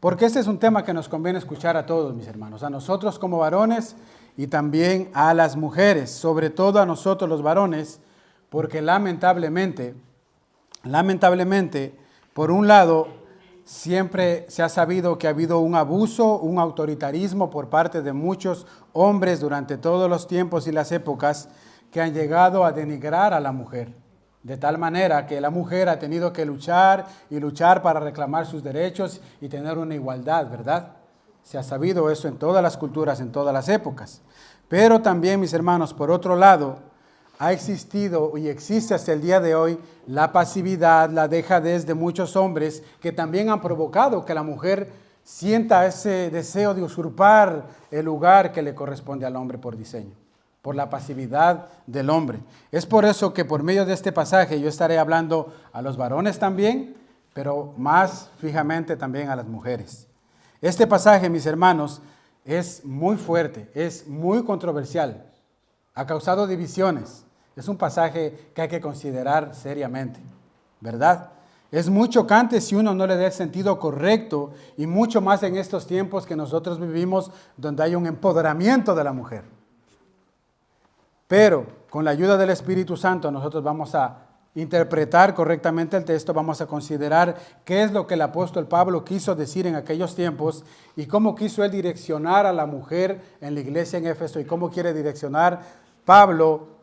Porque este es un tema que nos conviene escuchar a todos, mis hermanos, a nosotros como varones y también a las mujeres, sobre todo a nosotros los varones, porque lamentablemente, por un lado, siempre se ha sabido que ha habido un abuso, un autoritarismo por parte de muchos hombres durante todos los tiempos y las épocas que han llegado a denigrar a la mujer. De tal manera que la mujer ha tenido que luchar y luchar para reclamar sus derechos y tener una igualdad, ¿verdad? Se ha sabido eso en todas las culturas, en todas las épocas. Pero también, mis hermanos, por otro lado, ha existido y existe hasta el día de hoy la pasividad, la dejadez de muchos hombres que también han provocado que la mujer sienta ese deseo de usurpar el lugar que le corresponde al hombre por diseño, por la pasividad del hombre. Es por eso que por medio de este pasaje yo estaré hablando a los varones también, pero más fijamente también a las mujeres. Este pasaje, mis hermanos, es muy fuerte, es muy controversial, ha causado divisiones. Es un pasaje que hay que considerar seriamente, ¿verdad? Es muy chocante si uno no le da el sentido correcto y mucho más en estos tiempos que nosotros vivimos donde hay un empoderamiento de la mujer. Pero con la ayuda del Espíritu Santo nosotros vamos a interpretar correctamente el texto, vamos a considerar qué es lo que el apóstol Pablo quiso decir en aquellos tiempos y cómo quiso él direccionar a la mujer en la iglesia en Éfeso y cómo quiere direccionar Pablo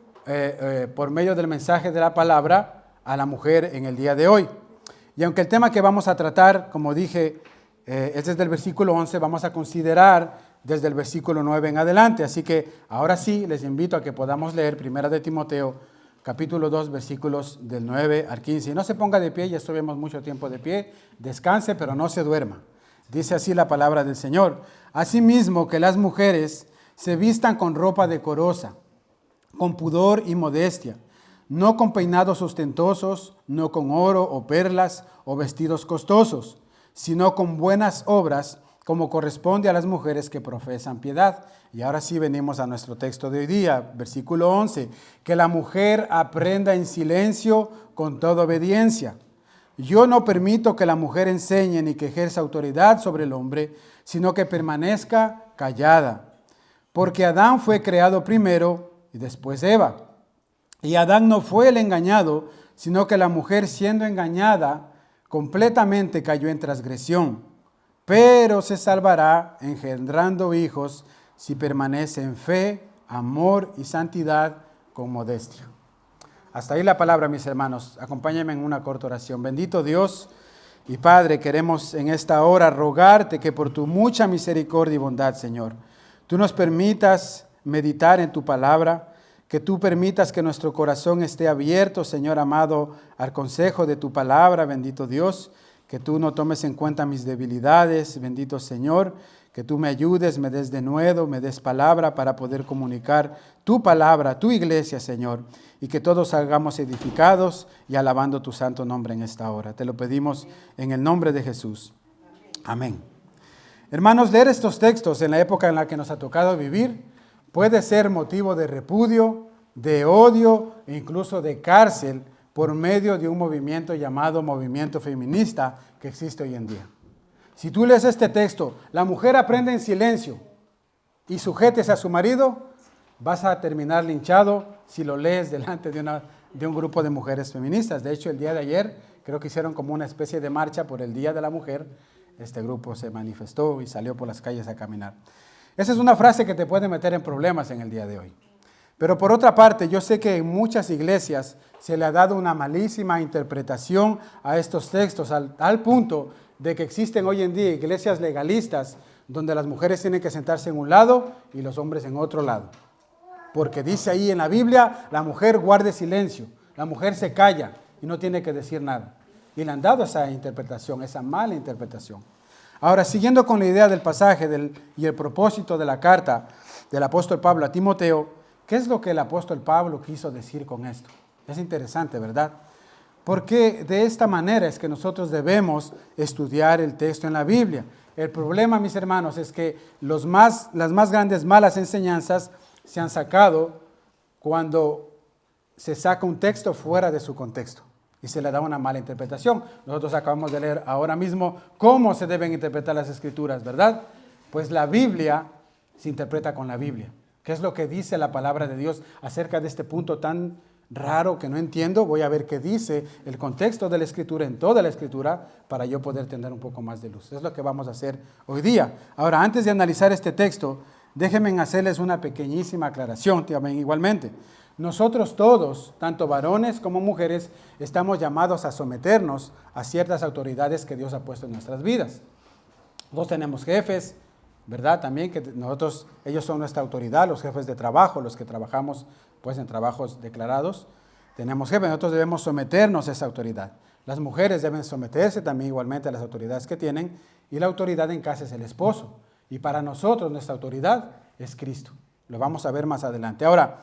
por medio del mensaje de la palabra a la mujer en el día de hoy. Y aunque el tema que vamos a tratar, como dije, es desde el versículo 11, vamos a considerar desde el versículo 9 en adelante. Así que ahora sí les invito a que podamos leer 1 de Timoteo, capítulo 2, versículos del 9 al 15. Y no se ponga de pie, ya estuvimos mucho tiempo de pie, descanse, pero no se duerma. Dice así la palabra del Señor. Asimismo, que las mujeres se vistan con ropa decorosa, con pudor y modestia, no con peinados ostentosos, no con oro o perlas o vestidos costosos, sino con buenas obras, como corresponde a las mujeres que profesan piedad. Y ahora sí venimos a nuestro texto de hoy día, versículo 11, que la mujer aprenda en silencio con toda obediencia. Yo no permito que la mujer enseñe ni que ejerza autoridad sobre el hombre, sino que permanezca callada. Porque Adán fue creado primero y después Eva. Y Adán no fue el engañado, sino que la mujer, siendo engañada, completamente cayó en transgresión. Pero se salvará engendrando hijos si permanece en fe, amor y santidad con modestia. Hasta ahí la palabra, mis hermanos. Acompáñenme en una corta oración. Bendito Dios y Padre, queremos en esta hora rogarte que por tu mucha misericordia y bondad, Señor, tú nos permitas meditar en tu palabra, que tú permitas que nuestro corazón esté abierto, Señor amado, al consejo de tu palabra, bendito Dios, que tú no tomes en cuenta mis debilidades, bendito Señor, que tú me ayudes, me des denuedo, me des palabra para poder comunicar tu palabra, tu iglesia, Señor, y que todos salgamos edificados y alabando tu santo nombre en esta hora. Te lo pedimos en el nombre de Jesús. Amén. Hermanos, leer estos textos en la época en la que nos ha tocado vivir puede ser motivo de repudio, de odio e incluso de cárcel por medio de un movimiento llamado movimiento feminista que existe hoy en día. Si tú lees este texto, la mujer aprende en silencio y sujétese a su marido, vas a terminar linchado si lo lees delante de un grupo de mujeres feministas. De hecho, el día de ayer creo que hicieron como una especie de marcha por el Día de la Mujer. Este grupo se manifestó y salió por las calles a caminar. Esa es una frase que te puede meter en problemas en el día de hoy. Pero por otra parte, yo sé que en muchas iglesias se le ha dado una malísima interpretación a estos textos, al punto de que existen hoy en día iglesias legalistas donde las mujeres tienen que sentarse en un lado y los hombres en otro lado. Porque dice ahí en la Biblia, la mujer guarde silencio, la mujer se calla y no tiene que decir nada. Y le han dado esa interpretación, esa mala interpretación. Ahora, siguiendo con la idea del pasaje y el propósito de la carta del apóstol Pablo a Timoteo, ¿qué es lo que el apóstol Pablo quiso decir con esto? Es interesante, ¿verdad? Porque de esta manera es que nosotros debemos estudiar el texto en la Biblia. El problema, mis hermanos, es que las más grandes malas enseñanzas se han sacado cuando se saca un texto fuera de su contexto y se le da una mala interpretación. Nosotros acabamos de leer ahora mismo cómo se deben interpretar las Escrituras, ¿verdad? Pues la Biblia se interpreta con la Biblia. ¿Qué es lo que dice la palabra de Dios acerca de este punto tan raro que no entiendo? Voy a ver qué dice el contexto de la Escritura en toda la Escritura para yo poder tener un poco más de luz. Es lo que vamos a hacer hoy día. Ahora, antes de analizar este texto, déjenme hacerles una pequeñísima aclaración también igualmente. Nosotros todos, tanto varones como mujeres, estamos llamados a someternos a ciertas autoridades que Dios ha puesto en nuestras vidas. Todos tenemos jefes, ¿verdad? También que nosotros, ellos son nuestra autoridad, los jefes de trabajo, los que trabajamos pues en trabajos declarados. Tenemos jefes, nosotros debemos someternos a esa autoridad. Las mujeres deben someterse también igualmente a las autoridades que tienen, y la autoridad en casa es el esposo. Y para nosotros nuestra autoridad es Cristo. Lo vamos a ver más adelante. Ahora,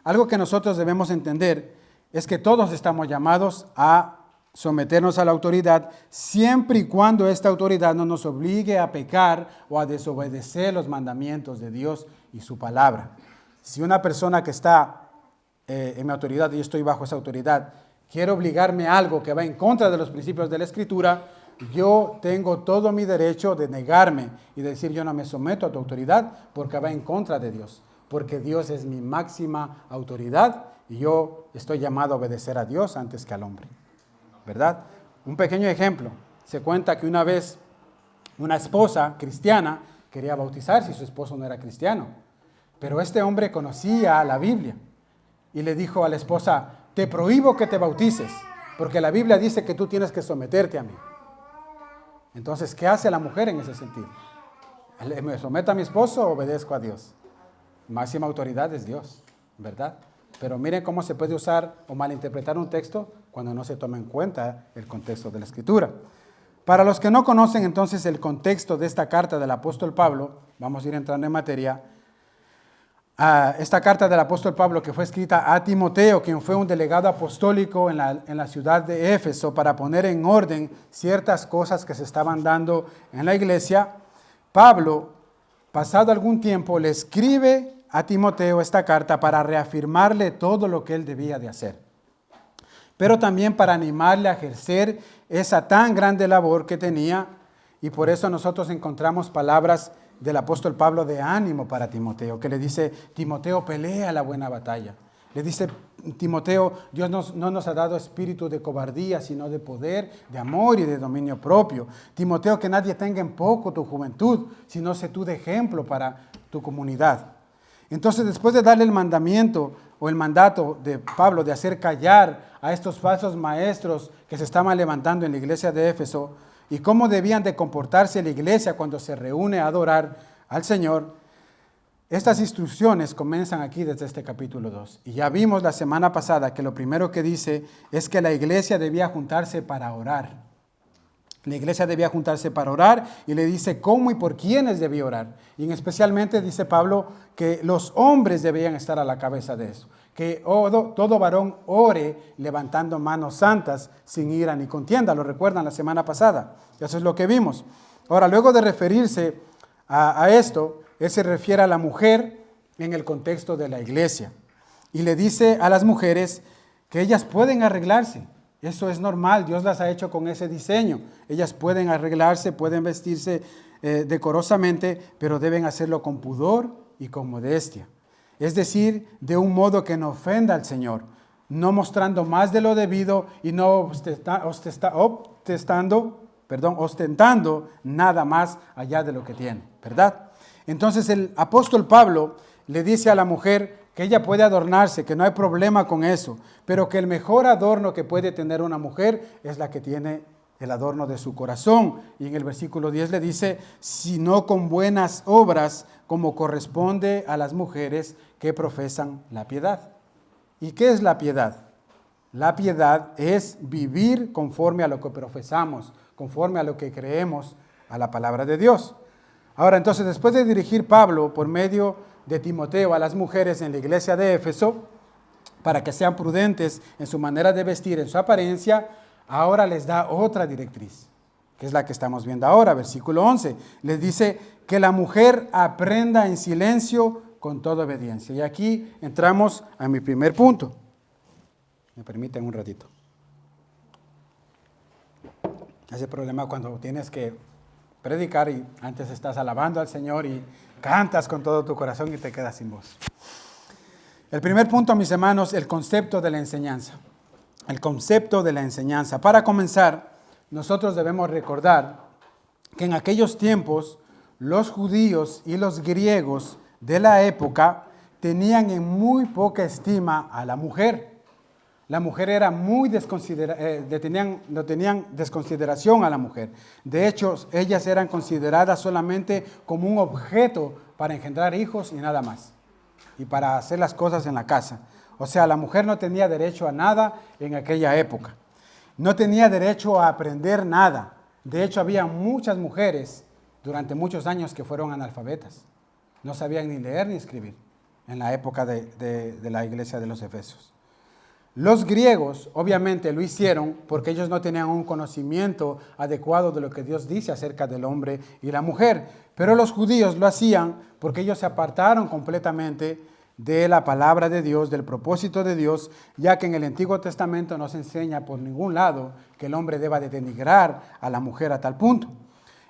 algo que nosotros debemos entender es que todos estamos llamados a someternos a la autoridad siempre y cuando esta autoridad no nos obligue a pecar o a desobedecer los mandamientos de Dios y su palabra. Si una persona que está en mi autoridad y yo estoy bajo esa autoridad quiere obligarme a algo que va en contra de los principios de la Escritura, yo tengo todo mi derecho de negarme y de decir yo no me someto a tu autoridad porque va en contra de Dios. Porque Dios es mi máxima autoridad y yo estoy llamado a obedecer a Dios antes que al hombre, ¿verdad? Un pequeño ejemplo. Se cuenta que una vez una esposa cristiana quería bautizarse y su esposo no era cristiano. Pero este hombre conocía la Biblia y le dijo a la esposa, te prohíbo que te bautices, porque la Biblia dice que tú tienes que someterte a mí. Entonces, ¿qué hace la mujer en ese sentido? ¿Me someto a mi esposo o obedezco a Dios? Máxima autoridad es Dios, ¿verdad? Pero miren cómo se puede usar o malinterpretar un texto cuando no se toma en cuenta el contexto de la Escritura. Para los que no conocen entonces el contexto de esta carta del apóstol Pablo, vamos a ir entrando en materia. Esta carta del apóstol Pablo que fue escrita a Timoteo, quien fue un delegado apostólico en la ciudad de Éfeso para poner en orden ciertas cosas que se estaban dando en la iglesia. Pablo, pasado algún tiempo, le escribe a Timoteo esta carta para reafirmarle todo lo que él debía de hacer, pero también para animarle a ejercer esa tan grande labor que tenía, y por eso nosotros encontramos palabras del apóstol Pablo de ánimo para Timoteo, que le dice, Timoteo, pelea la buena batalla. Le dice, Timoteo, Dios no nos ha dado espíritu de cobardía, sino de poder, de amor y de dominio propio. Timoteo, que nadie tenga en poco tu juventud, sino sé tú de ejemplo para tu comunidad. Entonces, después de darle el mandamiento o el mandato de Pablo de hacer callar a estos falsos maestros que se estaban levantando en la iglesia de Éfeso y cómo debían de comportarse la iglesia cuando se reúne a adorar al Señor, estas instrucciones comienzan aquí desde este capítulo 2. Y ya vimos la semana pasada que lo primero que dice es que la iglesia debía juntarse para orar. La iglesia debía juntarse para orar y le dice cómo y por quiénes debía orar. Y especialmente dice Pablo que los hombres debían estar a la cabeza de eso. Que todo varón ore levantando manos santas sin ira ni contienda. ¿Lo recuerdan la semana pasada? Eso es lo que vimos. Ahora, luego de referirse a esto, él se refiere a la mujer en el contexto de la iglesia. Y le dice a las mujeres que ellas pueden arreglarse. Eso es normal, Dios las ha hecho con ese diseño. Ellas pueden arreglarse, pueden vestirse decorosamente, pero deben hacerlo con pudor y con modestia. Es decir, de un modo que no ofenda al Señor, no mostrando más de lo debido y no ostentando nada más allá de lo que tiene, ¿verdad? Entonces el apóstol Pablo le dice a la mujer que ella puede adornarse, que no hay problema con eso, pero que el mejor adorno que puede tener una mujer es la que tiene el adorno de su corazón. Y en el versículo 10 le dice, sino con buenas obras, como corresponde a las mujeres que profesan la piedad. ¿Y qué es la piedad? La piedad es vivir conforme a lo que profesamos, conforme a lo que creemos, a la palabra de Dios. Ahora, entonces, después de dirigir Pablo por medio de Timoteo a las mujeres en la iglesia de Éfeso, para que sean prudentes en su manera de vestir, en su apariencia, ahora les da otra directriz, que es la que estamos viendo ahora, versículo 11. Les dice que la mujer aprenda en silencio con toda obediencia. Y aquí entramos a mi primer punto. Me permiten un ratito. Ese problema cuando tienes que predicar y antes estás alabando al Señor y cantas con todo tu corazón y te quedas sin voz. El primer punto, mis hermanos, el concepto de la enseñanza. El concepto de la enseñanza. Para comenzar, nosotros debemos recordar que en aquellos tiempos los judíos y los griegos de la época tenían en muy poca estima a la mujer. La mujer era muy tenían desconsideración a la mujer. De hecho, ellas eran consideradas solamente como un objeto para engendrar hijos y nada más. Y para hacer las cosas en la casa. O sea, la mujer no tenía derecho a nada en aquella época. No tenía derecho a aprender nada. De hecho, había muchas mujeres durante muchos años que fueron analfabetas. No sabían ni leer ni escribir en la época de la iglesia de los Efesios. Los griegos obviamente lo hicieron porque ellos no tenían un conocimiento adecuado de lo que Dios dice acerca del hombre y la mujer. Pero los judíos lo hacían porque ellos se apartaron completamente de la palabra de Dios, del propósito de Dios, ya que en el Antiguo Testamento no se enseña por ningún lado que el hombre deba de denigrar a la mujer a tal punto.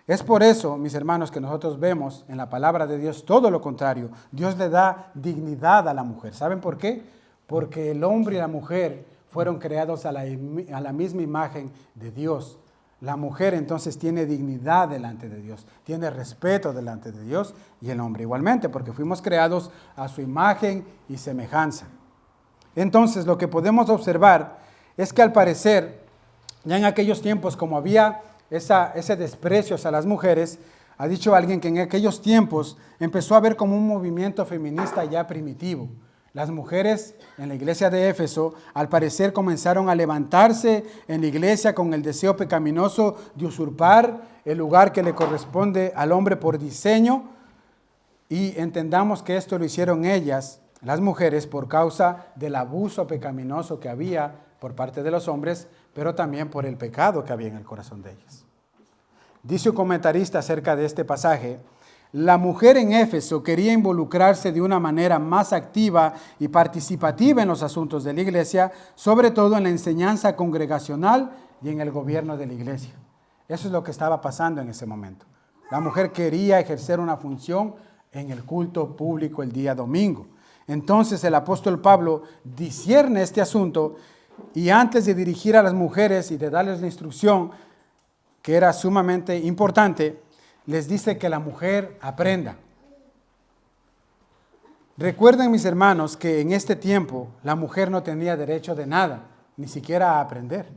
Es por eso, mis hermanos, que nosotros vemos en la palabra de Dios todo lo contrario. Dios le da dignidad a la mujer. ¿Saben por qué? Porque el hombre y la mujer fueron creados a la misma imagen de Dios. La mujer entonces tiene dignidad delante de Dios, tiene respeto delante de Dios y el hombre igualmente, porque fuimos creados a su imagen y semejanza. Entonces lo que podemos observar es que al parecer, ya en aquellos tiempos como había ese desprecio hacia las mujeres, ha dicho alguien que en aquellos tiempos empezó a haber como un movimiento feminista ya primitivo. Las mujeres en la iglesia de Éfeso, al parecer, comenzaron a levantarse en la iglesia con el deseo pecaminoso de usurpar el lugar que le corresponde al hombre por diseño. Y entendamos que esto lo hicieron ellas, las mujeres, por causa del abuso pecaminoso que había por parte de los hombres, pero también por el pecado que había en el corazón de ellas. Dice un comentarista acerca de este pasaje: la mujer en Éfeso quería involucrarse de una manera más activa y participativa en los asuntos de la iglesia, sobre todo en la enseñanza congregacional y en el gobierno de la iglesia. Eso es lo que estaba pasando en ese momento. La mujer quería ejercer una función en el culto público el día domingo. Entonces el apóstol Pablo discierne este asunto y antes de dirigir a las mujeres y de darles la instrucción, que era sumamente importante, les dice que la mujer aprenda. Recuerden, mis hermanos, que en este tiempo la mujer no tenía derecho de nada, ni siquiera a aprender.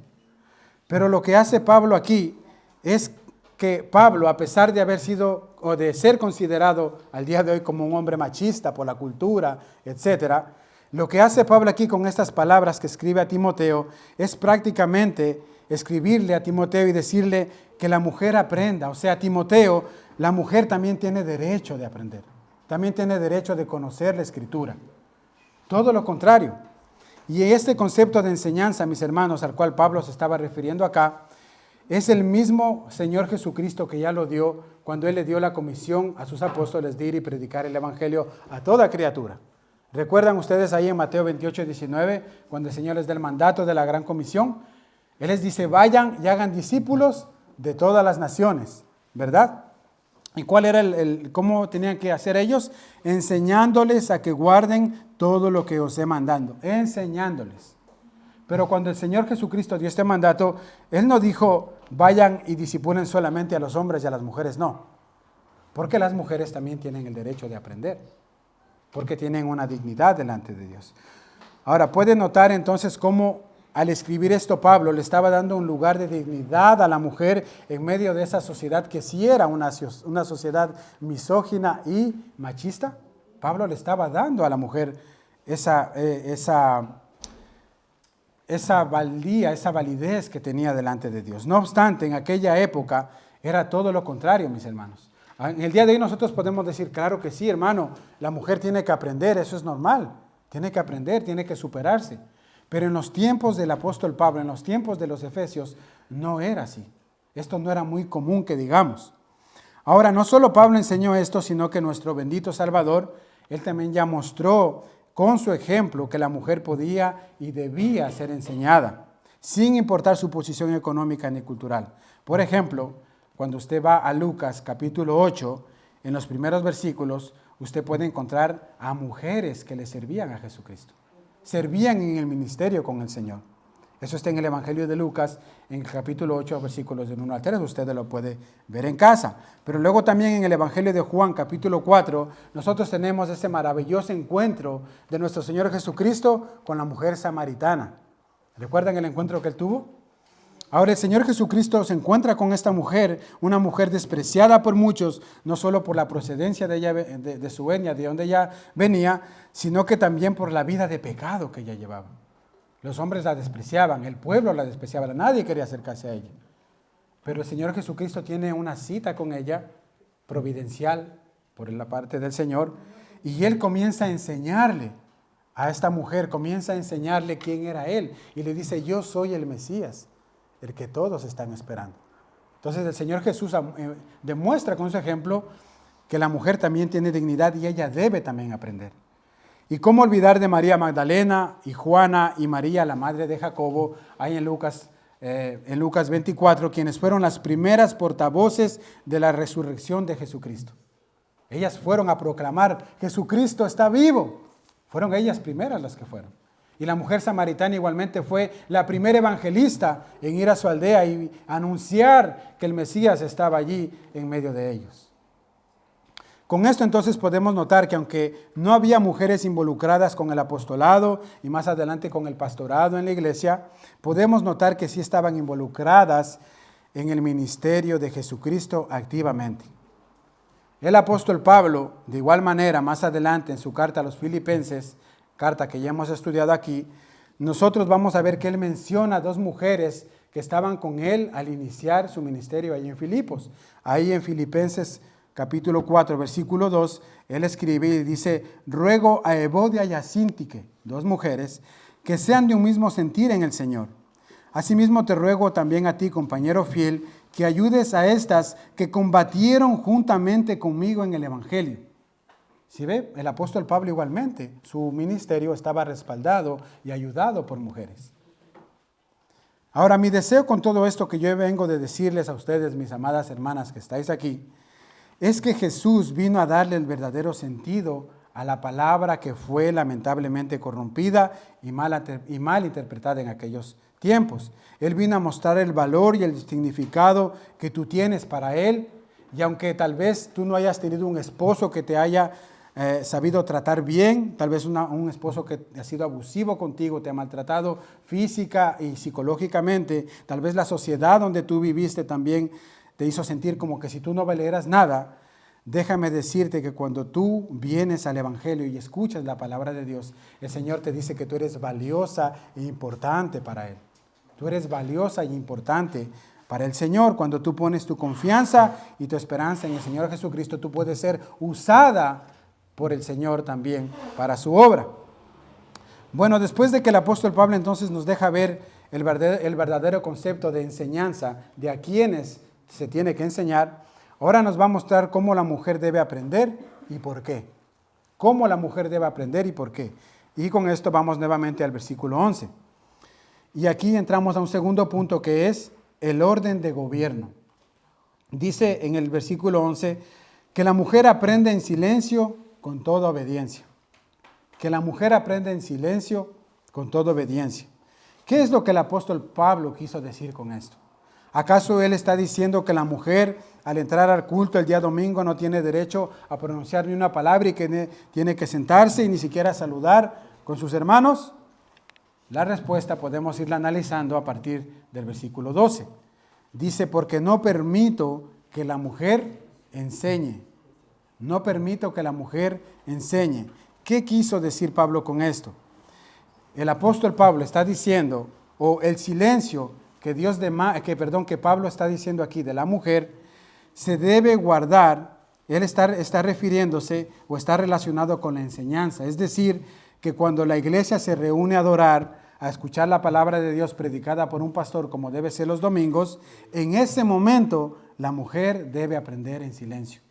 Pero lo que hace Pablo aquí es que Pablo, a pesar de haber sido o de ser considerado al día de hoy como un hombre machista por la cultura, etcétera, lo que hace Pablo aquí con estas palabras que escribe a Timoteo es prácticamente escribirle a Timoteo y decirle que la mujer aprenda. O sea, Timoteo, la mujer también tiene derecho de aprender. También tiene derecho de conocer la Escritura. Todo lo contrario. Y este concepto de enseñanza, mis hermanos, al cual Pablo se estaba refiriendo acá, es el mismo Señor Jesucristo que ya lo dio cuando Él le dio la comisión a sus apóstoles de ir y predicar el Evangelio a toda criatura. ¿Recuerdan ustedes ahí en Mateo 28, 19, cuando el Señor les da el mandato de la gran comisión? Él les dice: vayan y hagan discípulos de todas las naciones, ¿verdad? ¿Y cuál era cómo tenían que hacer ellos? Enseñándoles a que guarden todo lo que os he mandado, enseñándoles. Pero cuando el Señor Jesucristo dio este mandato, Él no dijo: vayan y discipulen solamente a los hombres y a las mujeres, no. Porque las mujeres también tienen el derecho de aprender, porque tienen una dignidad delante de Dios. Ahora, pueden notar entonces cómo al escribir esto Pablo le estaba dando un lugar de dignidad a la mujer en medio de esa sociedad que sí era una sociedad misógina y machista. Pablo le estaba dando a la mujer esa validez que tenía delante de Dios. No obstante, en aquella época era todo lo contrario, mis hermanos. En el día de hoy nosotros podemos decir: claro que sí, hermano, la mujer tiene que aprender, eso es normal. Tiene que aprender, tiene que superarse. Pero en los tiempos del apóstol Pablo, en los tiempos de los Efesios, no era así. Esto no era muy común que digamos. Ahora, no solo Pablo enseñó esto, sino que nuestro bendito Salvador, Él también ya mostró con su ejemplo que la mujer podía y debía ser enseñada, sin importar su posición económica ni cultural. Por ejemplo, cuando usted va a Lucas capítulo 8, en los primeros versículos, usted puede encontrar a mujeres que le servían a Jesucristo. Servían en el ministerio con el Señor. Eso está en el Evangelio de Lucas, en el capítulo 8, versículos del 1 al 3. Usted lo puede ver en casa. Pero luego también en el Evangelio de Juan, capítulo 4, nosotros tenemos ese maravilloso encuentro de nuestro Señor Jesucristo con la mujer samaritana. ¿Recuerdan el encuentro que él tuvo? Ahora el Señor Jesucristo se encuentra con esta mujer, una mujer despreciada por muchos, no solo por la procedencia de ella, de su etnia, de donde ella venía, sino que también por la vida de pecado que ella llevaba. Los hombres la despreciaban, el pueblo la despreciaba, nadie quería acercarse a ella. Pero el Señor Jesucristo tiene una cita con ella, providencial, por la parte del Señor, y Él comienza a enseñarle a esta mujer, comienza a enseñarle quién era Él, y le dice, yo soy el Mesías, el que todos están esperando. Entonces el Señor Jesús demuestra con su ejemplo que la mujer también tiene dignidad y ella debe también aprender. Y cómo olvidar de María Magdalena y Juana y María, la madre de Jacobo, ahí en Lucas 24, quienes fueron las primeras portavoces de la resurrección de Jesucristo. Ellas fueron a proclamar, Jesucristo está vivo. Fueron ellas primeras las que fueron. Y la mujer samaritana igualmente fue la primera evangelista en ir a su aldea y anunciar que el Mesías estaba allí en medio de ellos. Con esto entonces podemos notar que aunque no había mujeres involucradas con el apostolado y más adelante con el pastorado en la iglesia, podemos notar que sí estaban involucradas en el ministerio de Jesucristo activamente. El apóstol Pablo, de igual manera, más adelante en su carta a los Filipenses, carta que ya hemos estudiado aquí, nosotros vamos a ver que él menciona a dos mujeres que estaban con él al iniciar su ministerio ahí en Filipos. Ahí en Filipenses capítulo 4, versículo 2, él escribe y dice, ruego a Evodia y a Síntique, dos mujeres, que sean de un mismo sentir en el Señor. Asimismo te ruego también a ti, compañero fiel, que ayudes a estas que combatieron juntamente conmigo en el Evangelio. Si ve, el apóstol Pablo igualmente, su ministerio estaba respaldado y ayudado por mujeres. Ahora, mi deseo con todo esto que yo vengo de decirles a ustedes, mis amadas hermanas que estáis aquí, es que Jesús vino a darle el verdadero sentido a la palabra que fue lamentablemente corrompida y mal interpretada en aquellos tiempos. Él vino a mostrar el valor y el significado que tú tienes para Él, y aunque tal vez tú no hayas tenido un esposo que te haya sabido tratar bien, tal vez un esposo que ha sido abusivo contigo, te ha maltratado física y psicológicamente, tal vez la sociedad donde tú viviste también te hizo sentir como que si tú no valieras nada. Déjame decirte que cuando tú vienes al Evangelio y escuchas la palabra de Dios, el Señor te dice que tú eres valiosa e importante para Él. Tú eres valiosa e importante para el Señor. Cuando tú pones tu confianza y tu esperanza en el Señor Jesucristo, tú puedes ser usada por el Señor también para su obra. Bueno, después de que el apóstol Pablo entonces nos deja ver el verdadero concepto de enseñanza, de a quienes se tiene que enseñar, ahora nos va a mostrar cómo la mujer debe aprender y por qué. Cómo la mujer debe aprender y por qué. Y con esto vamos nuevamente al versículo 11. Y aquí entramos a un segundo punto que es el orden de gobierno. Dice en el versículo 11 que la mujer aprende en silencio con toda obediencia. Que la mujer aprende en silencio con toda obediencia. ¿Qué es lo que el apóstol Pablo quiso decir con esto? ¿Acaso él está diciendo que la mujer al entrar al culto el día domingo no tiene derecho a pronunciar ni una palabra y que tiene que sentarse y ni siquiera saludar con sus hermanos? La respuesta podemos irla analizando a partir del versículo 12. Dice, porque no permito que la mujer enseñe. No permito que la mujer enseñe. ¿Qué quiso decir Pablo con esto? El apóstol Pablo está diciendo, o el silencio que Pablo está diciendo aquí de la mujer, se debe guardar. Él está refiriéndose o está relacionado con la enseñanza. Es decir, que cuando la iglesia se reúne a adorar, a escuchar la palabra de Dios predicada por un pastor como debe ser los domingos, en ese momento la mujer debe aprender en silencio.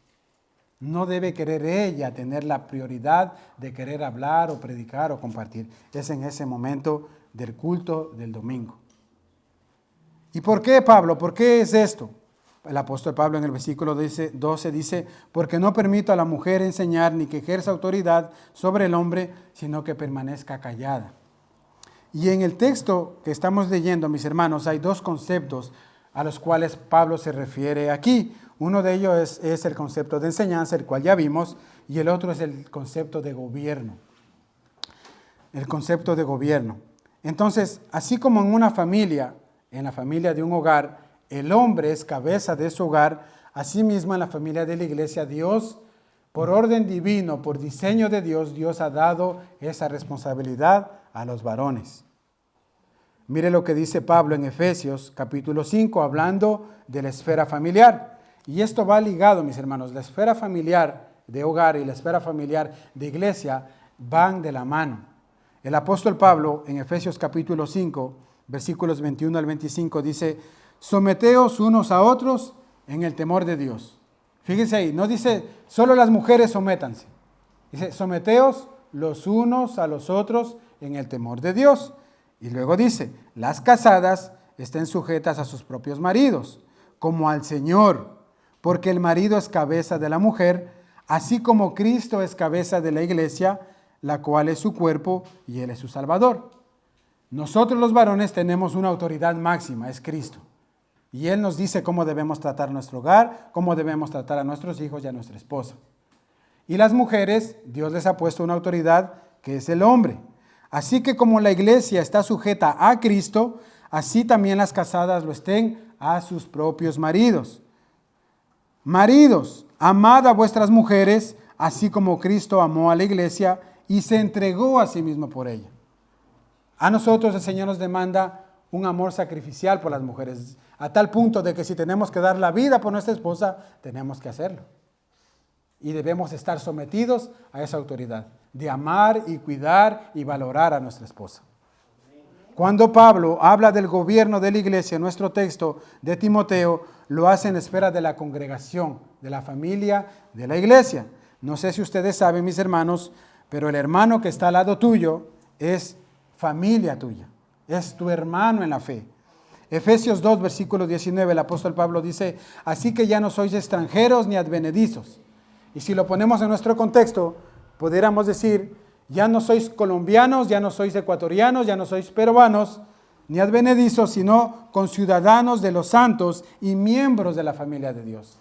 No debe querer ella tener la prioridad de querer hablar o predicar o compartir. Es en ese momento del culto del domingo. ¿Y por qué, Pablo? ¿Por qué es esto? El apóstol Pablo en el versículo 12 dice, porque no permito a la mujer enseñar ni que ejerza autoridad sobre el hombre, sino que permanezca callada. Y en el texto que estamos leyendo, mis hermanos, hay dos conceptos a los cuales Pablo se refiere aquí. Uno de ellos es el concepto de enseñanza, el cual ya vimos, y el otro es el concepto de gobierno. El concepto de gobierno. Entonces, así como en una familia, en la familia de un hogar, el hombre es cabeza de su hogar, asimismo en la familia de la iglesia, Dios, por orden divino, por diseño de Dios, Dios ha dado esa responsabilidad a los varones. Mire lo que dice Pablo en Efesios capítulo 5, hablando de la esfera familiar. Y esto va ligado, mis hermanos, la esfera familiar de hogar y la esfera familiar de iglesia van de la mano. El apóstol Pablo en Efesios capítulo 5, versículos 21 al 25 dice, someteos unos a otros en el temor de Dios. Fíjense ahí, no dice solo las mujeres sométanse. Dice someteos los unos a los otros en el temor de Dios. Y luego dice, las casadas estén sujetas a sus propios maridos, como al Señor, porque el marido es cabeza de la mujer, así como Cristo es cabeza de la iglesia, la cual es su cuerpo y Él es su Salvador. Nosotros los varones tenemos una autoridad máxima, es Cristo. Y Él nos dice cómo debemos tratar nuestro hogar, cómo debemos tratar a nuestros hijos y a nuestra esposa. Y las mujeres, Dios les ha puesto una autoridad que es el hombre. Así que como la iglesia está sujeta a Cristo, así también las casadas lo estén a sus propios maridos. Maridos, amad a vuestras mujeres, así como Cristo amó a la iglesia y se entregó a sí mismo por ella. A nosotros el Señor nos demanda un amor sacrificial por las mujeres, a tal punto de que si tenemos que dar la vida por nuestra esposa, tenemos que hacerlo. Y debemos estar sometidos a esa autoridad, de amar y cuidar y valorar a nuestra esposa. Cuando Pablo habla del gobierno de la iglesia, en nuestro texto de Timoteo, lo hace en esfera de la congregación, de la familia, de la iglesia. No sé si ustedes saben, mis hermanos, pero el hermano que está al lado tuyo es familia tuya, es tu hermano en la fe. Efesios 2, versículo 19, el apóstol Pablo dice, así que ya no sois extranjeros ni advenedizos. Y si lo ponemos en nuestro contexto, pudiéramos decir, ya no sois colombianos, ya no sois ecuatorianos, ya no sois peruanos, ni advenedizos, sino conciudadanos de los santos y miembros de la familia de Dios.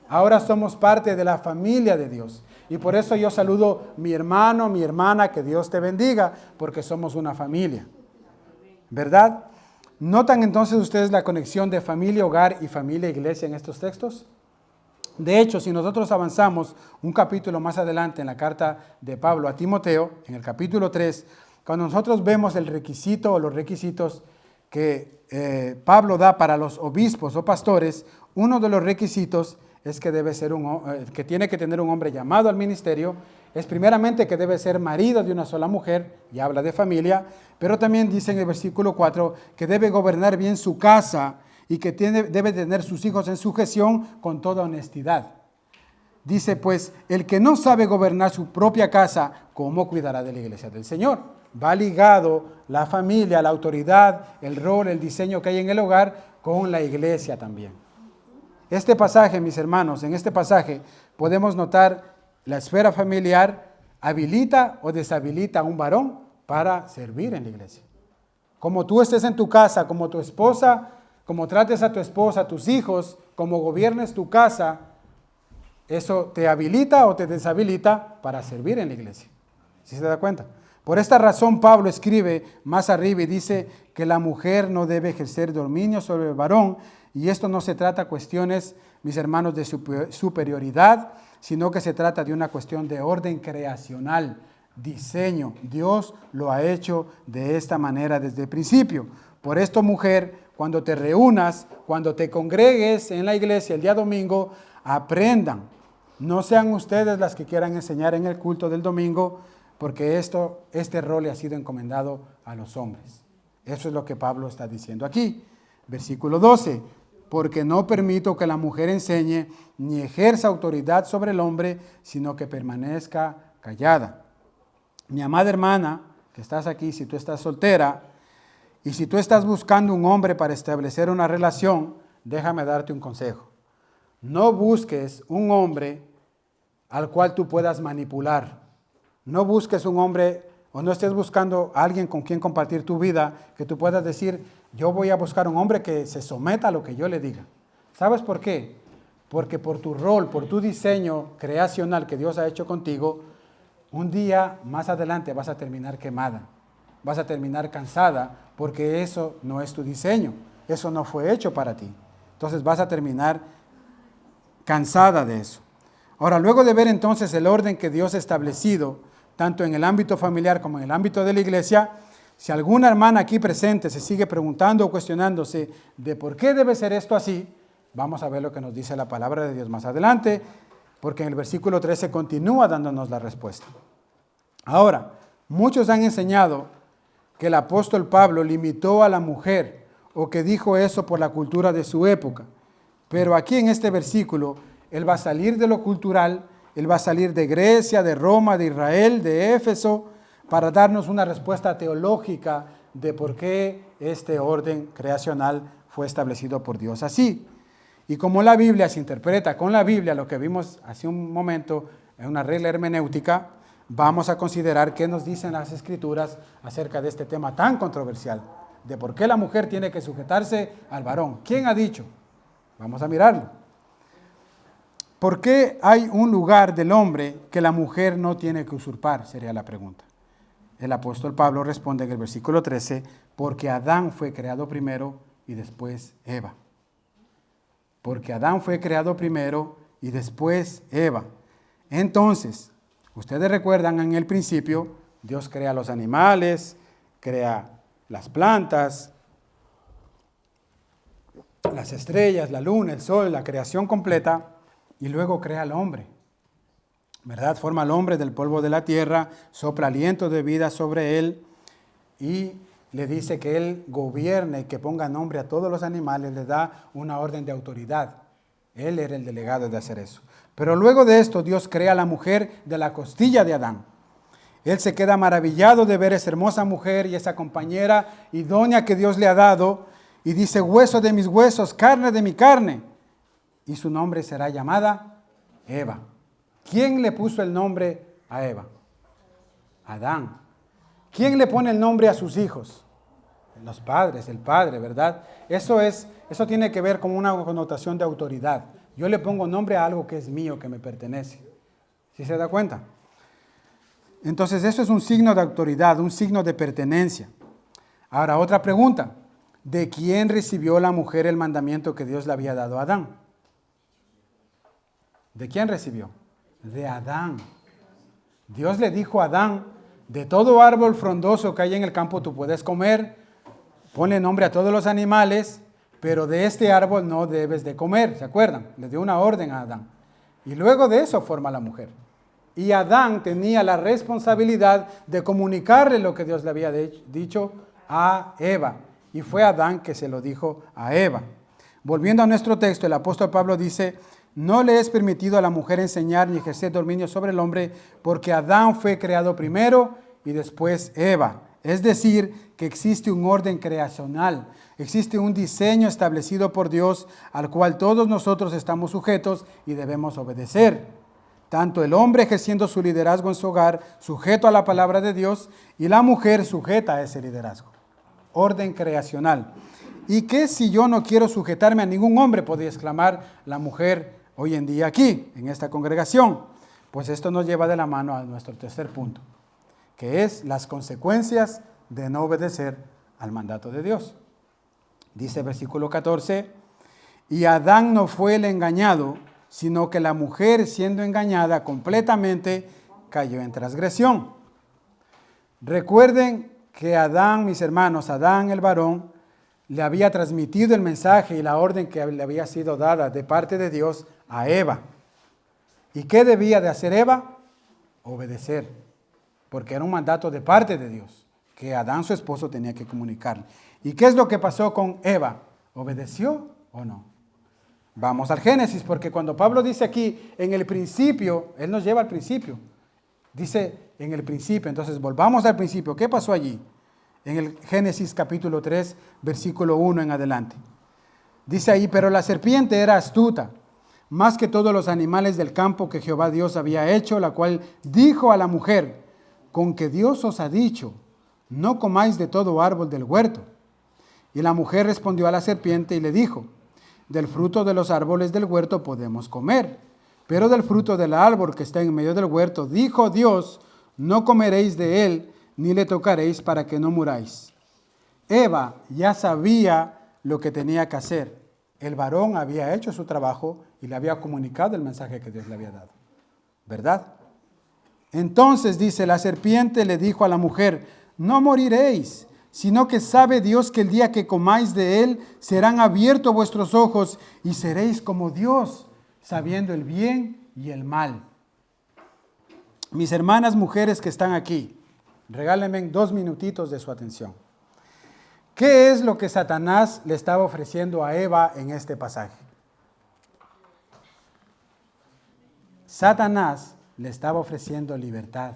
Ahora somos parte de la familia de Dios. Y por eso yo saludo mi hermano, mi hermana, que Dios te bendiga, porque somos una familia. ¿Verdad? ¿Notan entonces ustedes la conexión de familia, hogar y familia, iglesia en estos textos? De hecho, si nosotros avanzamos un capítulo más adelante en la carta de Pablo a Timoteo, en el capítulo 3, cuando nosotros vemos el requisito o los requisitos que Pablo da para los obispos o pastores, uno de los requisitos es que que tiene que tener un hombre llamado al ministerio, es primeramente que debe ser marido de una sola mujer, y habla de familia, pero también dice en el versículo 4 que debe gobernar bien su casa y que debe tener sus hijos en sujeción con toda honestidad. Dice pues, el que no sabe gobernar su propia casa, ¿cómo cuidará de la iglesia del Señor? Va ligado la familia, la autoridad, el rol, el diseño que hay en el hogar con la iglesia también. Este pasaje, mis hermanos, en este pasaje podemos notar la esfera familiar habilita o deshabilita a un varón para servir en la iglesia. Como tú estés en tu casa, como tu esposa, como trates a tu esposa, a tus hijos, como gobiernes tu casa, eso te habilita o te deshabilita para servir en la iglesia. ¿Sí se da cuenta? Por esta razón Pablo escribe más arriba y dice que la mujer no debe ejercer dominio sobre el varón, y esto no se trata de cuestiones, mis hermanos, de superioridad, sino que se trata de una cuestión de orden creacional, diseño. Dios lo ha hecho de esta manera desde el principio. Por esto, mujer, cuando te reúnas, cuando te congregues en la iglesia el día domingo, aprendan. No sean ustedes las que quieran enseñar en el culto del domingo, porque este rol le ha sido encomendado a los hombres. Eso es lo que Pablo está diciendo aquí. Versículo 12. porque no permito que la mujer enseñe ni ejerza autoridad sobre el hombre, sino que permanezca callada. Mi amada hermana, que estás aquí, si tú estás soltera, y si tú estás buscando un hombre para establecer una relación, déjame darte un consejo. No busques un hombre al cual tú puedas manipular. No busques un hombre o no estés buscando a alguien con quien compartir tu vida, que tú puedas decir, yo voy a buscar un hombre que se someta a lo que yo le diga. ¿Sabes por qué? Porque por tu rol, por tu diseño creacional que Dios ha hecho contigo, un día más adelante vas a terminar quemada, vas a terminar cansada, porque eso no es tu diseño, eso no fue hecho para ti. Entonces vas a terminar cansada de eso. Ahora, luego de ver entonces el orden que Dios ha establecido, tanto en el ámbito familiar como en el ámbito de la iglesia, si alguna hermana aquí presente se sigue preguntando o cuestionándose de por qué debe ser esto así, vamos a ver lo que nos dice la palabra de Dios más adelante, porque en el versículo 13 continúa dándonos la respuesta. Ahora, muchos han enseñado que el apóstol Pablo limitó a la mujer o que dijo eso por la cultura de su época. Pero aquí en este versículo, él va a salir de lo cultural, él va a salir de Grecia, de Roma, de Israel, de Éfeso, para darnos una respuesta teológica de por qué este orden creacional fue establecido por Dios así. Y como la Biblia se interpreta con la Biblia, lo que vimos hace un momento en una regla hermenéutica, vamos a considerar qué nos dicen las Escrituras acerca de este tema tan controversial, de por qué la mujer tiene que sujetarse al varón. ¿Quién ha dicho? Vamos a mirarlo. ¿Por qué hay un lugar del hombre que la mujer no tiene que usurpar? Sería la pregunta. El apóstol Pablo responde en el versículo 13, porque Adán fue creado primero y después Eva. Porque Adán fue creado primero y después Eva. Entonces, ustedes recuerdan en el principio, Dios crea los animales, crea las plantas, las estrellas, la luna, el sol, la creación completa, y luego crea al hombre, ¿verdad? Forma al hombre del polvo de la tierra, sopla aliento de vida sobre él y le dice que él gobierne y que ponga nombre a todos los animales, le da una orden de autoridad. Él era el delegado de hacer eso. Pero luego de esto, Dios crea a la mujer de la costilla de Adán. Él se queda maravillado de ver esa hermosa mujer y esa compañera idónea que Dios le ha dado, y dice, hueso de mis huesos, carne de mi carne. Y su nombre será llamada Eva. ¿Quién le puso el nombre a Eva? Adán. ¿Quién le pone el nombre a sus hijos? Los padres, el padre, ¿verdad? Eso tiene que ver con una connotación de autoridad. Yo le pongo nombre a algo que es mío, que me pertenece. ¿Sí se da cuenta? Entonces eso es un signo de autoridad, un signo de pertenencia. Ahora, otra pregunta. ¿De quién recibió la mujer el mandamiento que Dios le había dado a Adán? ¿De quién recibió? De Adán. Dios le dijo a Adán, de todo árbol frondoso que hay en el campo tú puedes comer, ponle nombre a todos los animales, pero de este árbol no debes de comer, ¿se acuerdan? Le dio una orden a Adán. Y luego de eso forma la mujer. Y Adán tenía la responsabilidad de comunicarle lo que Dios le había dicho a Eva. Y fue Adán que se lo dijo a Eva. Volviendo a nuestro texto, el apóstol Pablo dice, no le es permitido a la mujer enseñar ni ejercer dominio sobre el hombre, porque Adán fue creado primero y después Eva. Es decir, que existe un orden creacional, existe un diseño establecido por Dios al cual todos nosotros estamos sujetos y debemos obedecer. Tanto el hombre ejerciendo su liderazgo en su hogar, sujeto a la palabra de Dios, y la mujer sujeta a ese liderazgo. Orden creacional. ¿Y qué si yo no quiero sujetarme a ningún hombre? Podría exclamar la mujer hoy en día aquí, en esta congregación. Pues esto nos lleva de la mano a nuestro tercer punto, que es las consecuencias de no obedecer al mandato de Dios. Dice el versículo 14, y Adán no fue el engañado, sino que la mujer, siendo engañada completamente, cayó en transgresión. Recuerden que Adán, mis hermanos, Adán el varón, le había transmitido el mensaje y la orden que le había sido dada de parte de Dios a Eva. ¿Y qué debía de hacer Eva? Obedecer, porque era un mandato de parte de Dios, que Adán, su esposo, tenía que comunicarle. ¿Y qué es lo que pasó con Eva? ¿Obedeció o no? Vamos al Génesis, porque cuando Pablo dice aquí, en el principio, él nos lleva al principio. Dice, en el principio. Entonces, volvamos al principio. ¿Qué pasó allí? En el Génesis capítulo 3, versículo 1 en adelante. Dice ahí, pero la serpiente era astuta, más que todos los animales del campo que Jehová Dios había hecho, la cual dijo a la mujer, con que Dios os ha dicho, no comáis de todo árbol del huerto. Y la mujer respondió a la serpiente y le dijo, del fruto de los árboles del huerto podemos comer, pero del fruto del árbol que está en medio del huerto, dijo Dios, no comeréis de él, ni le tocaréis para que no muráis. Eva ya sabía lo que tenía que hacer. El varón había hecho su trabajo y le había comunicado el mensaje que Dios le había dado. ¿Verdad? Entonces dice, la serpiente le dijo a la mujer, no moriréis, sino que sabe Dios que el día que comáis de él, serán abiertos vuestros ojos y seréis como Dios, sabiendo el bien y el mal. Mis hermanas mujeres que están aquí, regálenme 2 minutitos de su atención. ¿Qué es lo que Satanás le estaba ofreciendo a Eva en este pasaje? Satanás le estaba ofreciendo libertad.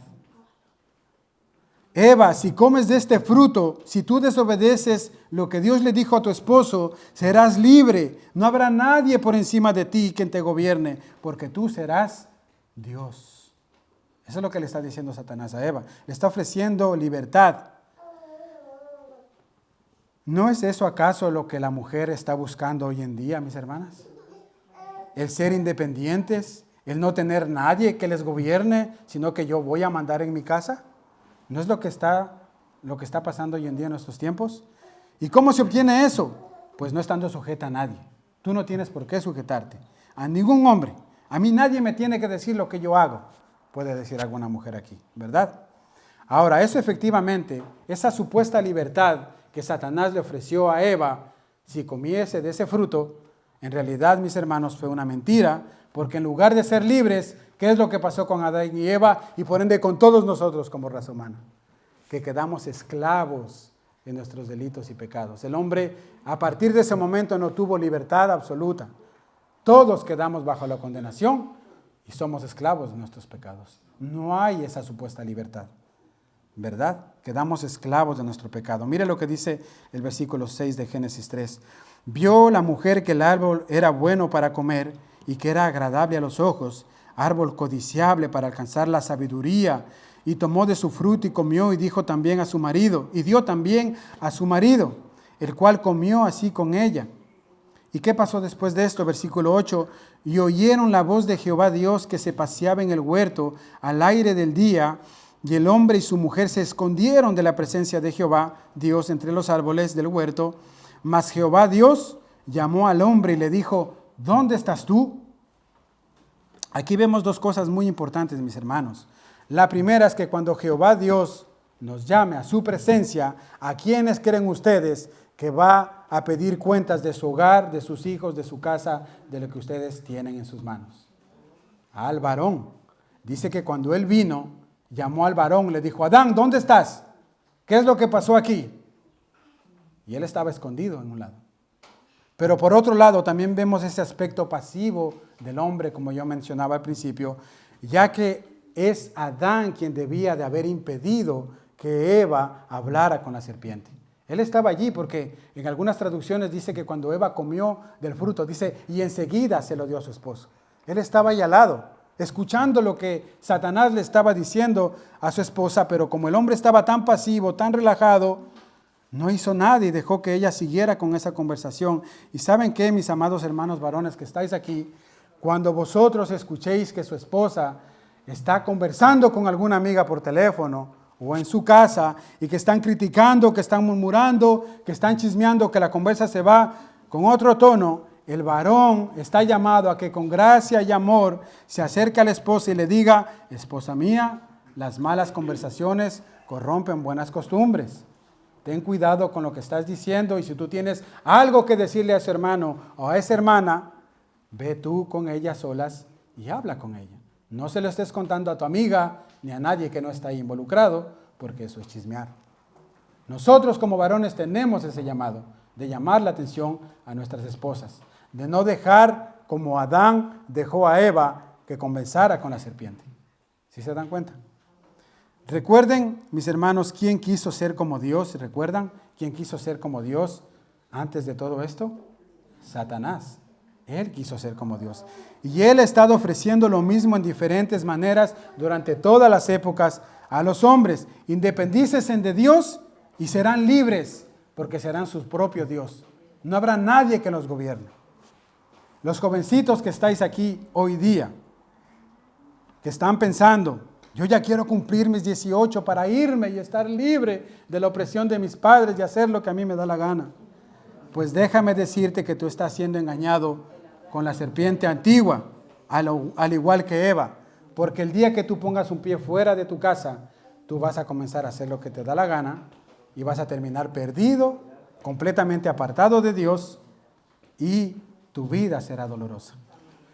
Eva, si comes de este fruto, si tú desobedeces lo que Dios le dijo a tu esposo, serás libre. No habrá nadie por encima de ti quien te gobierne, porque tú serás Dios. Eso es lo que le está diciendo Satanás a Eva. Le está ofreciendo libertad. ¿No es eso acaso lo que la mujer está buscando hoy en día, mis hermanas? El ser independientes, el no tener nadie que les gobierne, sino que yo voy a mandar en mi casa. ¿No es lo que está pasando hoy en día en nuestros tiempos? ¿Y cómo se obtiene eso? Pues no estando sujeta a nadie. Tú no tienes por qué sujetarte a ningún hombre. A mí nadie me tiene que decir lo que yo hago, puede decir alguna mujer aquí, ¿verdad? Ahora, eso efectivamente, esa supuesta libertad que Satanás le ofreció a Eva, si comiese de ese fruto, en realidad, mis hermanos, fue una mentira, porque en lugar de ser libres, ¿qué es lo que pasó con Adán y Eva y por ende con todos nosotros como raza humana? Que quedamos esclavos en nuestros delitos y pecados. El hombre a partir de ese momento no tuvo libertad absoluta. Todos quedamos bajo la condenación y somos esclavos de nuestros pecados. No hay esa supuesta libertad, ¿verdad? Quedamos esclavos de nuestro pecado. Mire lo que dice el versículo 6 de Génesis 3. Vio la mujer que el árbol era bueno para comer y que era agradable a los ojos, árbol codiciable para alcanzar la sabiduría, y tomó de su fruto y comió y dijo también a su marido, y dio también a su marido, el cual comió así con ella. ¿Y qué pasó después de esto? Versículo 8, y oyeron la voz de Jehová Dios que se paseaba en el huerto al aire del día, y el hombre y su mujer se escondieron de la presencia de Jehová Dios entre los árboles del huerto, mas Jehová Dios llamó al hombre y le dijo, ¿dónde estás tú? Aquí vemos 2 cosas muy importantes, mis hermanos. La primera es que cuando Jehová Dios nos llame a su presencia, ¿a quiénes creen ustedes que va a pedir cuentas de su hogar, de sus hijos, de su casa, de lo que ustedes tienen en sus manos? Al varón. Dice que cuando él vino, llamó al varón, le dijo, Adán, ¿dónde estás? ¿Qué es lo que pasó aquí? Y él estaba escondido en un lado. Pero por otro lado, también vemos ese aspecto pasivo del hombre, como yo mencionaba al principio, ya que es Adán quien debía de haber impedido que Eva hablara con la serpiente. Él estaba allí porque en algunas traducciones dice que cuando Eva comió del fruto, dice, y enseguida se lo dio a su esposo. Él estaba ahí al lado, escuchando lo que Satanás le estaba diciendo a su esposa, pero como el hombre estaba tan pasivo, tan relajado, no hizo nada y dejó que ella siguiera con esa conversación. Y ¿saben qué, mis amados hermanos varones que estáis aquí? Cuando vosotros escuchéis que su esposa está conversando con alguna amiga por teléfono o en su casa y que están criticando, que están murmurando, que están chismeando, que la conversa se va con otro tono, el varón está llamado a que con gracia y amor se acerque a la esposa y le diga, esposa mía, las malas conversaciones corrompen buenas costumbres. Ten cuidado con lo que estás diciendo y si tú tienes algo que decirle a ese hermano o a esa hermana, ve tú con ella solas y habla con ella. No se lo estés contando a tu amiga ni a nadie que no está ahí involucrado, porque eso es chismear. Nosotros como varones tenemos ese llamado de llamar la atención a nuestras esposas, de no dejar como Adán dejó a Eva que conversara con la serpiente. ¿Sí se dan cuenta? Recuerden, mis hermanos, quién quiso ser como Dios. ¿Recuerdan quién quiso ser como Dios antes de todo esto? Satanás. Él quiso ser como Dios. Y él ha estado ofreciendo lo mismo en diferentes maneras durante todas las épocas a los hombres. Independícense de Dios y serán libres, porque serán su propio Dios. No habrá nadie que los gobierne. Los jovencitos que estáis aquí hoy día, que están pensando, yo ya quiero cumplir mis 18 para irme y estar libre de la opresión de mis padres y hacer lo que a mí me da la gana. Pues déjame decirte que tú estás siendo engañado con la serpiente antigua, al igual que Eva. Porque el día que tú pongas un pie fuera de tu casa, tú vas a comenzar a hacer lo que te da la gana y vas a terminar perdido, completamente apartado de Dios, y tu vida será dolorosa.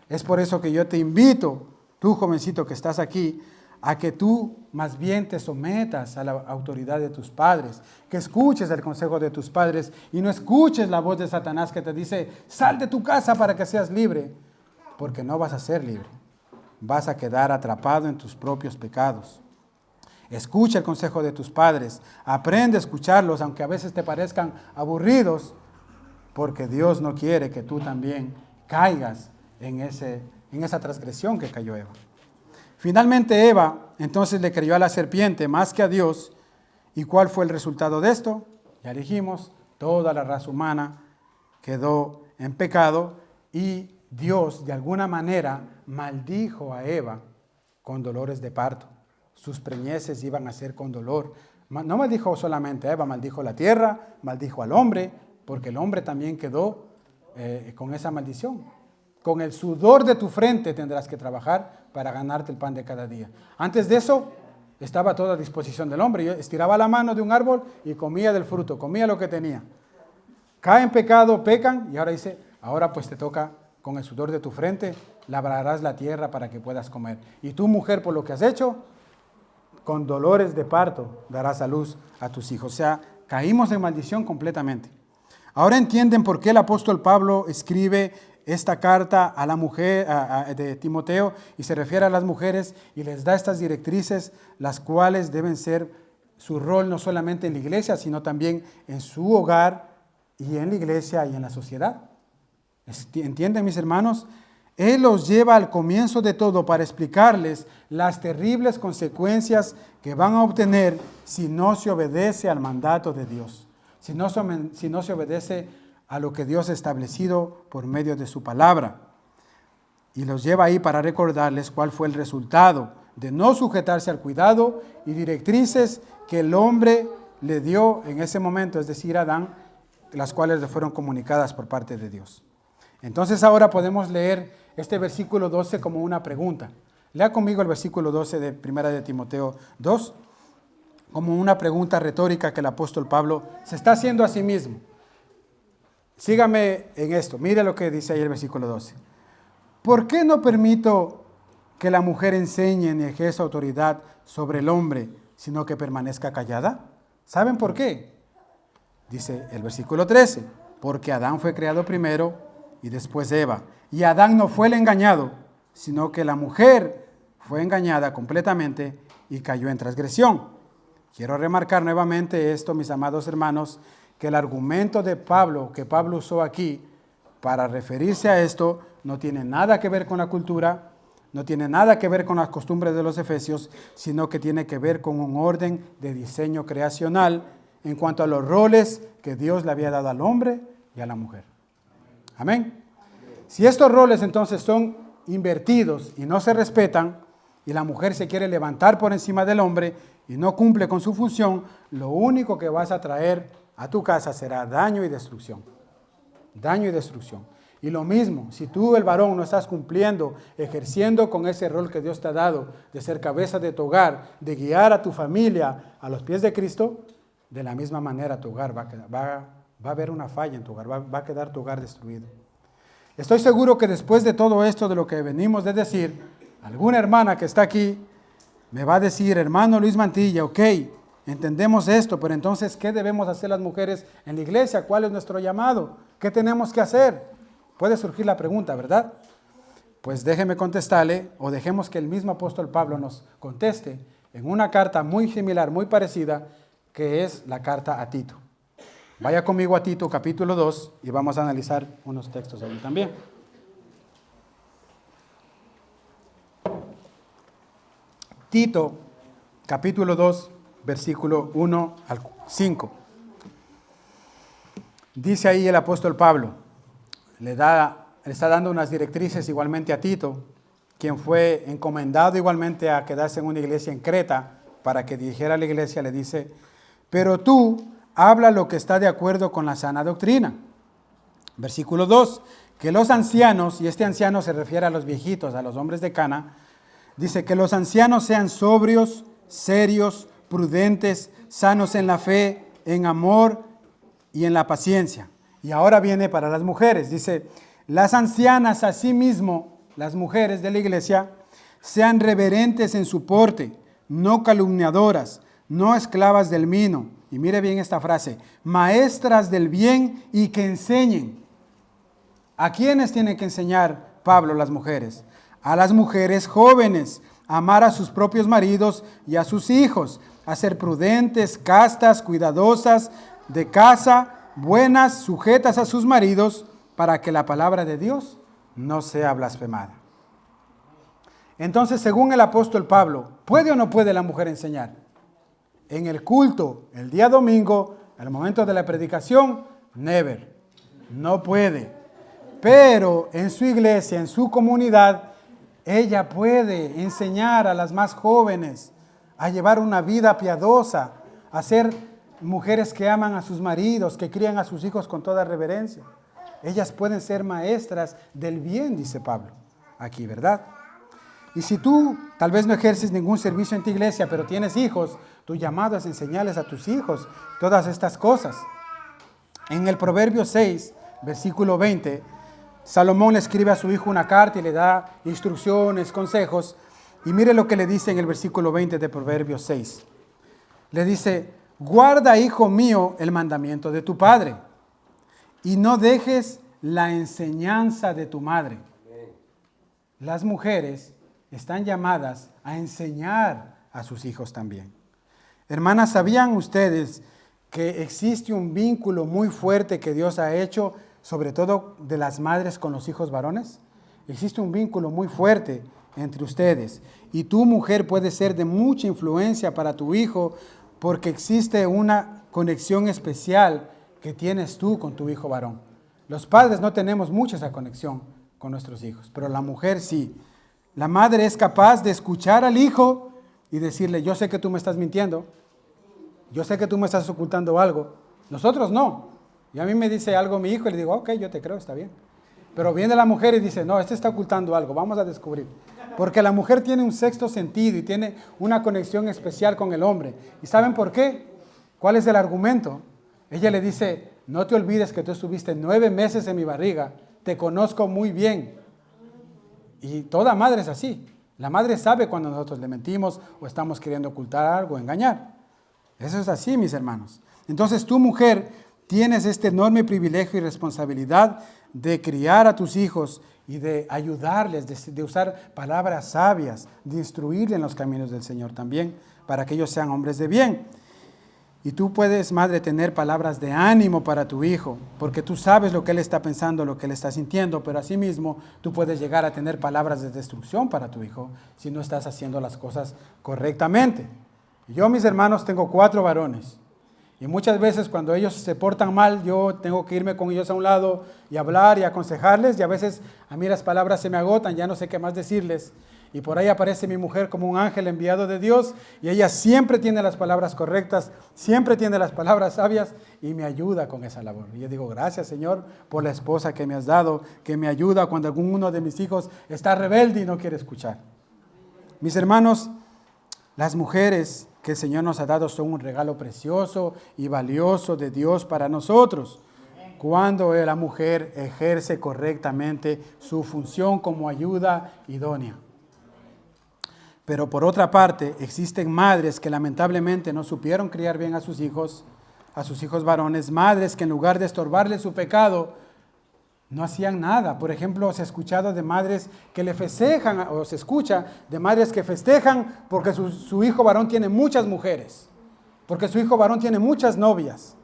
Es por eso que yo te invito, tú jovencito que estás aquí, a que tú más bien te sometas a la autoridad de tus padres, que escuches el consejo de tus padres y no escuches la voz de Satanás que te dice, sal de tu casa para que seas libre, porque no vas a ser libre. Vas a quedar atrapado en tus propios pecados. Escucha el consejo de tus padres, aprende a escucharlos, aunque a veces te parezcan aburridos, porque Dios no quiere que tú también caigas en esa transgresión que cayó Eva. Finalmente Eva entonces le creyó a la serpiente más que a Dios. ¿Y cuál fue el resultado de esto? Ya dijimos, toda la raza humana quedó en pecado y Dios de alguna manera maldijo a Eva con dolores de parto. Sus preñeces iban a ser con dolor. No maldijo solamente a Eva, maldijo la tierra, maldijo al hombre, porque el hombre también quedó con esa maldición. Con el sudor de tu frente tendrás que trabajar para ganarte el pan de cada día. Antes de eso, estaba todo a disposición del hombre. Yo estiraba la mano de un árbol y comía del fruto, comía lo que tenía. Caen en pecado, pecan, y ahora dice, ahora pues te toca con el sudor de tu frente, labrarás la tierra para que puedas comer. Y tú, mujer, por lo que has hecho, con dolores de parto darás a luz a tus hijos. O sea, caímos en maldición completamente. Ahora entienden por qué el apóstol Pablo escribe esta carta a la mujer de Timoteo y se refiere a las mujeres y les da estas directrices, las cuales deben ser su rol no solamente en la iglesia, sino también en su hogar y en la iglesia y en la sociedad. ¿Entienden, mis hermanos? Él los lleva al comienzo de todo para explicarles las terribles consecuencias que van a obtener si no se obedece al mandato de Dios, si no se obedece a lo que Dios ha establecido por medio de su palabra. Y los lleva ahí para recordarles cuál fue el resultado de no sujetarse al cuidado y directrices que el hombre le dio en ese momento, es decir, Adán, las cuales le fueron comunicadas por parte de Dios. Entonces ahora podemos leer este versículo 12 como una pregunta. Lea conmigo el versículo 12 de 1 de Timoteo 2, como una pregunta retórica que el apóstol Pablo se está haciendo a sí mismo. Sígame en esto, mire lo que dice ahí el versículo 12. ¿Por qué no permito que la mujer enseñe ni ejerza autoridad sobre el hombre, sino que permanezca callada? ¿Saben por qué? Dice el versículo 13, porque Adán fue creado primero y después Eva. Y Adán no fue el engañado, sino que la mujer fue engañada completamente y cayó en transgresión. Quiero remarcar nuevamente esto, mis amados hermanos, que el argumento de Pablo, que Pablo usó aquí para referirse a esto, no tiene nada que ver con la cultura, no tiene nada que ver con las costumbres de los efesios, sino que tiene que ver con un orden de diseño creacional en cuanto a los roles que Dios le había dado al hombre y a la mujer. Amén. Si estos roles entonces son invertidos y no se respetan, y la mujer se quiere levantar por encima del hombre y no cumple con su función, lo único que vas a traer a tu casa será daño y destrucción. Daño y destrucción. Y lo mismo, si tú, el varón, no estás cumpliendo, ejerciendo con ese rol que Dios te ha dado, de ser cabeza de tu hogar, de guiar a tu familia a los pies de Cristo, de la misma manera tu hogar va a haber una falla en tu hogar, va a quedar tu hogar destruido. Estoy seguro que después de todo esto de lo que venimos de decir, alguna hermana que está aquí me va a decir, hermano Luis Mantilla, ok, entendemos esto, pero entonces, ¿qué debemos hacer las mujeres en la iglesia? ¿Cuál es nuestro llamado? ¿Qué tenemos que hacer? Puede surgir la pregunta, ¿verdad? Pues déjeme contestarle, o dejemos que el mismo apóstol Pablo nos conteste en una carta muy similar, muy parecida, que es la carta a Tito. Vaya conmigo a Tito capítulo 2 y vamos a analizar unos textos allí también. Tito capítulo 2, versículo 1 al 5. Dice ahí el apóstol Pablo, le está dando unas directrices igualmente a Tito, quien fue encomendado igualmente a quedarse en una iglesia en Creta para que dirigiera a la iglesia. Le dice: pero tú habla lo que está de acuerdo con la sana doctrina. Versículo 2, que los ancianos, y este anciano se refiere a los viejitos, a los hombres de Cana, dice que los ancianos sean sobrios, serios, prudentes, sanos en la fe, en amor y en la paciencia. Y ahora viene para las mujeres, dice: las ancianas asimismo, las mujeres de la iglesia, sean reverentes en su porte, no calumniadoras, no esclavas del vino. Y mire bien esta frase: maestras del bien y que enseñen. ¿A quiénes tienen que enseñar Pablo las mujeres? A las mujeres jóvenes, a amar a sus propios maridos y a sus hijos, a ser prudentes, castas, cuidadosas, de casa, buenas, sujetas a sus maridos, para que la palabra de Dios no sea blasfemada. Entonces, según el apóstol Pablo, ¿puede o no puede la mujer enseñar? En el culto, el día domingo, al momento de la predicación, never, no puede. Pero en su iglesia, en su comunidad, ella puede enseñar a las más jóvenes a llevar una vida piadosa, a ser mujeres que aman a sus maridos, que crían a sus hijos con toda reverencia. Ellas pueden ser maestras del bien, dice Pablo aquí, ¿verdad? Y si tú tal vez no ejerces ningún servicio en tu iglesia, pero tienes hijos, tu llamado es enseñarles a tus hijos todas estas cosas. En el Proverbio 6, versículo 20, Salomón le escribe a su hijo una carta y le da instrucciones, consejos. Y mire lo que le dice en el versículo 20 de Proverbios 6. Le dice: guarda, hijo mío, el mandamiento de tu padre, y no dejes la enseñanza de tu madre. Las mujeres están llamadas a enseñar a sus hijos también. Hermanas, ¿sabían ustedes que existe un vínculo muy fuerte que Dios ha hecho, sobre todo de las madres con los hijos varones? Existe un vínculo muy fuerte entre ustedes. Y tu mujer puede ser de mucha influencia para tu hijo, porque existe una conexión especial que tienes tú con tu hijo varón. Los padres no tenemos mucha esa conexión con nuestros hijos, pero la mujer sí. La madre es capaz de escuchar al hijo y decirle: yo sé que tú me estás mintiendo, yo sé que tú me estás ocultando algo. Nosotros no. Y a mí me dice algo mi hijo y le digo: ok, yo te creo, está bien. Pero viene la mujer y dice: no, este está ocultando algo, vamos a descubrir. Porque la mujer tiene un sexto sentido y tiene una conexión especial con el hombre. ¿Y saben por qué? ¿Cuál es el argumento? Ella le dice: no te olvides que tú estuviste 9 meses en mi barriga, te conozco muy bien. Y toda madre es así. La madre sabe cuando nosotros le mentimos o estamos queriendo ocultar algo, engañar. Eso es así, mis hermanos. Entonces tú, mujer, tienes este enorme privilegio y responsabilidad de criar a tus hijos y de ayudarles, de usar palabras sabias, de instruirles en los caminos del Señor también, para que ellos sean hombres de bien. Y tú puedes, madre, tener palabras de ánimo para tu hijo, porque tú sabes lo que él está pensando, lo que él está sintiendo, pero asimismo tú puedes llegar a tener palabras de destrucción para tu hijo si no estás haciendo las cosas correctamente. Yo, mis hermanos, tengo 4 varones. Y muchas veces cuando ellos se portan mal, yo tengo que irme con ellos a un lado y hablar y aconsejarles. Y a veces a mí las palabras se me agotan, ya no sé qué más decirles. Y por ahí aparece mi mujer como un ángel enviado de Dios. Y ella siempre tiene las palabras correctas, siempre tiene las palabras sabias y me ayuda con esa labor. Y yo digo: gracias, Señor, por la esposa que me has dado, que me ayuda cuando alguno de mis hijos está rebelde y no quiere escuchar. Mis hermanos, las mujeres que el Señor nos ha dado son un regalo precioso y valioso de Dios para nosotros, cuando la mujer ejerce correctamente su función como ayuda idónea. Pero por otra parte, existen madres que lamentablemente no supieron criar bien a sus hijos varones, madres que en lugar de estorbarles su pecado, No hacían nada. Por ejemplo, se ha escuchado de madres que le festejan, o se escucha de madres que festejan porque su hijo varón tiene muchas mujeres, porque su hijo varón tiene muchas novias.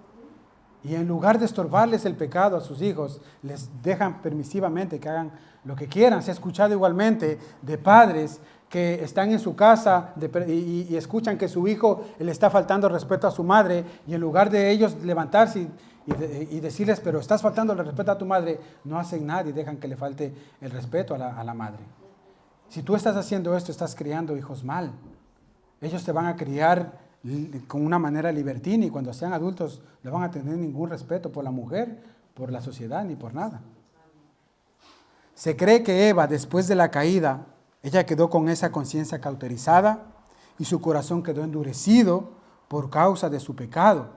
Y en lugar de estorbarles el pecado a sus hijos, les dejan permisivamente que hagan lo que quieran. Se ha escuchado igualmente de padres que están en su casa y escuchan que su hijo le está faltando respeto a su madre, y en lugar de ellos levantarse y decirles, pero estás faltando el respeto a tu madre, no hacen nada y dejan que le falte el respeto a la madre. Si tú estás haciendo esto, estás criando hijos mal. Ellos te van a criar con una manera libertina, y cuando sean adultos no van a tener ningún respeto por la mujer, por la sociedad, ni por nada. Se cree que Eva, después de la caída, ella quedó con esa conciencia cauterizada y su corazón quedó endurecido por causa de su pecado.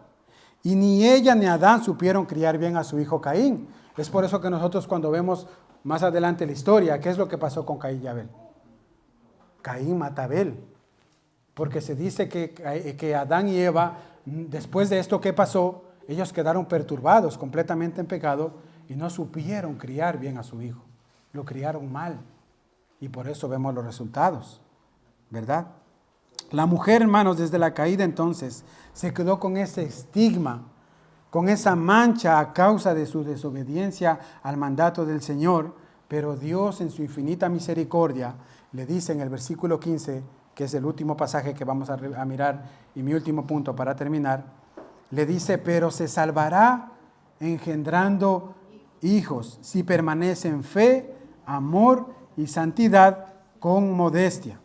Y ni ella ni Adán supieron criar bien a su hijo Caín. Es por eso que nosotros, cuando vemos más adelante la historia, ¿qué es lo que pasó con Caín y Abel? Caín mata a Abel. Porque se dice que Adán y Eva, después de esto que pasó, ellos quedaron perturbados, completamente en pecado, y no supieron criar bien a su hijo. Lo criaron mal. Y por eso vemos los resultados, ¿verdad? La mujer, hermanos, desde la caída entonces, se quedó con ese estigma, con esa mancha a causa de su desobediencia al mandato del Señor, pero Dios en su infinita misericordia le dice en el versículo 15, que es el último pasaje que vamos a mirar y mi último punto para terminar, le dice, pero se salvará engendrando hijos si permanece en fe, amor y santidad con modestia.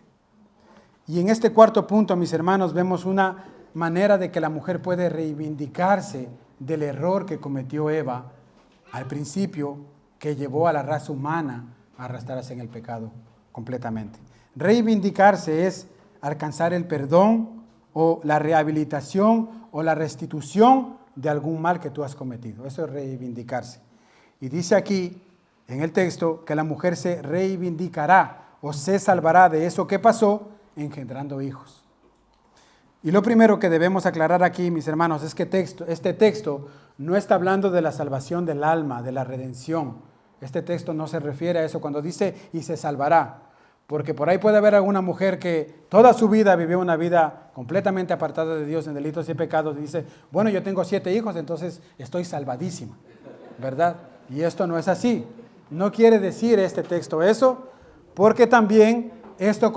Y en este cuarto punto, mis hermanos, vemos una manera de que la mujer puede reivindicarse del error que cometió Eva al principio, que llevó a la raza humana a arrastrarse en el pecado completamente. Reivindicarse es alcanzar el perdón o la rehabilitación o la restitución de algún mal que tú has cometido. Eso es reivindicarse. Y dice aquí en el texto que la mujer se reivindicará o se salvará de eso que pasó engendrando hijos. Y lo primero que debemos aclarar aquí, mis hermanos, es que este texto no está hablando de la salvación del alma, de la redención. Este texto no se refiere a eso cuando dice y se salvará. Porque por ahí puede haber alguna mujer que toda su vida vivió una vida completamente apartada de Dios en delitos y pecados y dice, bueno, yo tengo 7 hijos, entonces estoy salvadísima, ¿verdad? Y esto no es así. No quiere decir este texto eso, porque también esto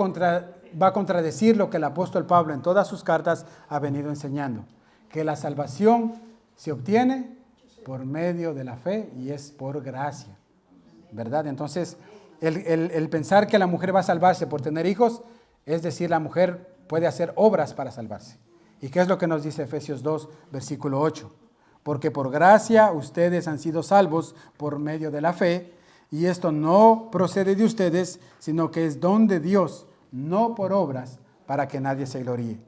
va a contradecir lo que el apóstol Pablo en todas sus cartas ha venido enseñando, que la salvación se obtiene por medio de la fe y es por gracia, ¿verdad? Entonces, el pensar que la mujer va a salvarse por tener hijos, es decir, la mujer puede hacer obras para salvarse. ¿Y qué es lo que nos dice Efesios 2, versículo 8? Porque por gracia ustedes han sido salvos por medio de la fe, y esto no procede de ustedes, sino que es don de Dios, no por obras, para que nadie se gloríe.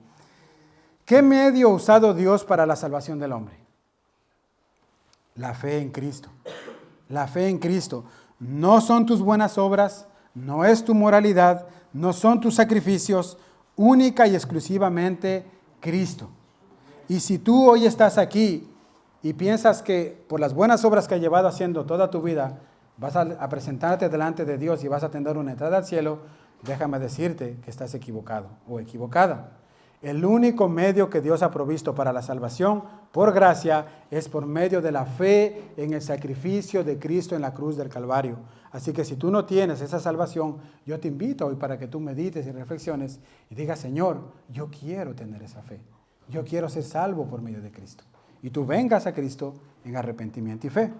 ¿Qué medio ha usado Dios para la salvación del hombre? La fe en Cristo. La fe en Cristo. No son tus buenas obras, no es tu moralidad, no son tus sacrificios, única y exclusivamente Cristo. Y si tú hoy estás aquí y piensas que por las buenas obras que has llevado haciendo toda tu vida, vas a presentarte delante de Dios y vas a tener una entrada al cielo, déjame decirte que estás equivocado o equivocada. El único medio que Dios ha provisto para la salvación, por gracia, es por medio de la fe en el sacrificio de Cristo en la cruz del Calvario. Así que si tú no tienes esa salvación, yo te invito hoy para que tú medites y reflexiones y digas, Señor, yo quiero tener esa fe. Yo quiero ser salvo por medio de Cristo. Y tú vengas a Cristo en arrepentimiento y fe.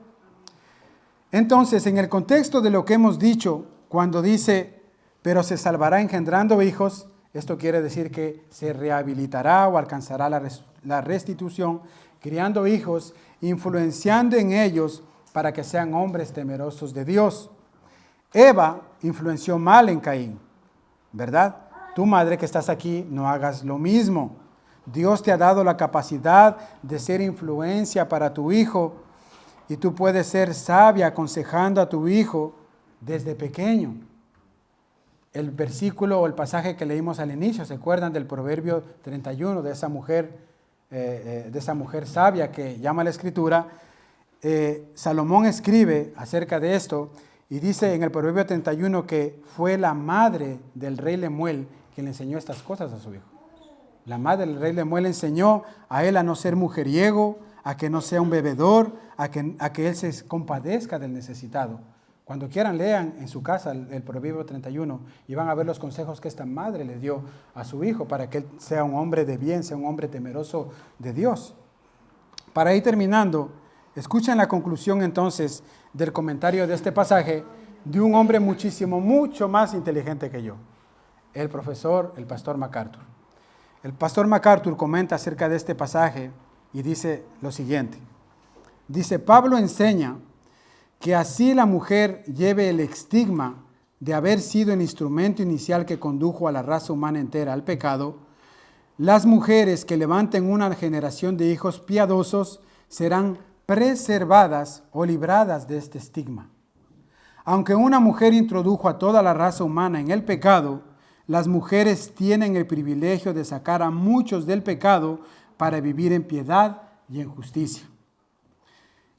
Entonces, en el contexto de lo que hemos dicho, cuando dice, pero se salvará engendrando hijos, esto quiere decir que se rehabilitará o alcanzará la restitución, criando hijos, influenciando en ellos para que sean hombres temerosos de Dios. Eva influenció mal en Caín, ¿verdad? Tu madre que estás aquí, no hagas lo mismo. Dios te ha dado la capacidad de ser influencia para tu hijo y tú puedes ser sabia aconsejando a tu hijo desde pequeño. El versículo o el pasaje que leímos al inicio, ¿se acuerdan del Proverbio 31 de esa mujer sabia que llama la Escritura? Salomón escribe acerca de esto y dice en el Proverbio 31 que fue la madre del rey Lemuel quien le enseñó estas cosas a su hijo. La madre del rey Lemuel le enseñó a él a no ser mujeriego, a que no sea un bebedor, a que él se compadezca del necesitado. Cuando quieran, lean en su casa el Proverbio 31 y van a ver los consejos que esta madre le dio a su hijo para que él sea un hombre de bien, sea un hombre temeroso de Dios. Para ir terminando, escuchen la conclusión entonces del comentario de este pasaje de un hombre mucho más inteligente que yo, el pastor MacArthur. El pastor MacArthur comenta acerca de este pasaje y dice lo siguiente. Dice, Pablo enseña que así la mujer lleve el estigma de haber sido el instrumento inicial que condujo a la raza humana entera al pecado. Las mujeres que levanten una generación de hijos piadosos serán preservadas o libradas de este estigma. Aunque una mujer introdujo a toda la raza humana en el pecado, las mujeres tienen el privilegio de sacar a muchos del pecado para vivir en piedad y en justicia.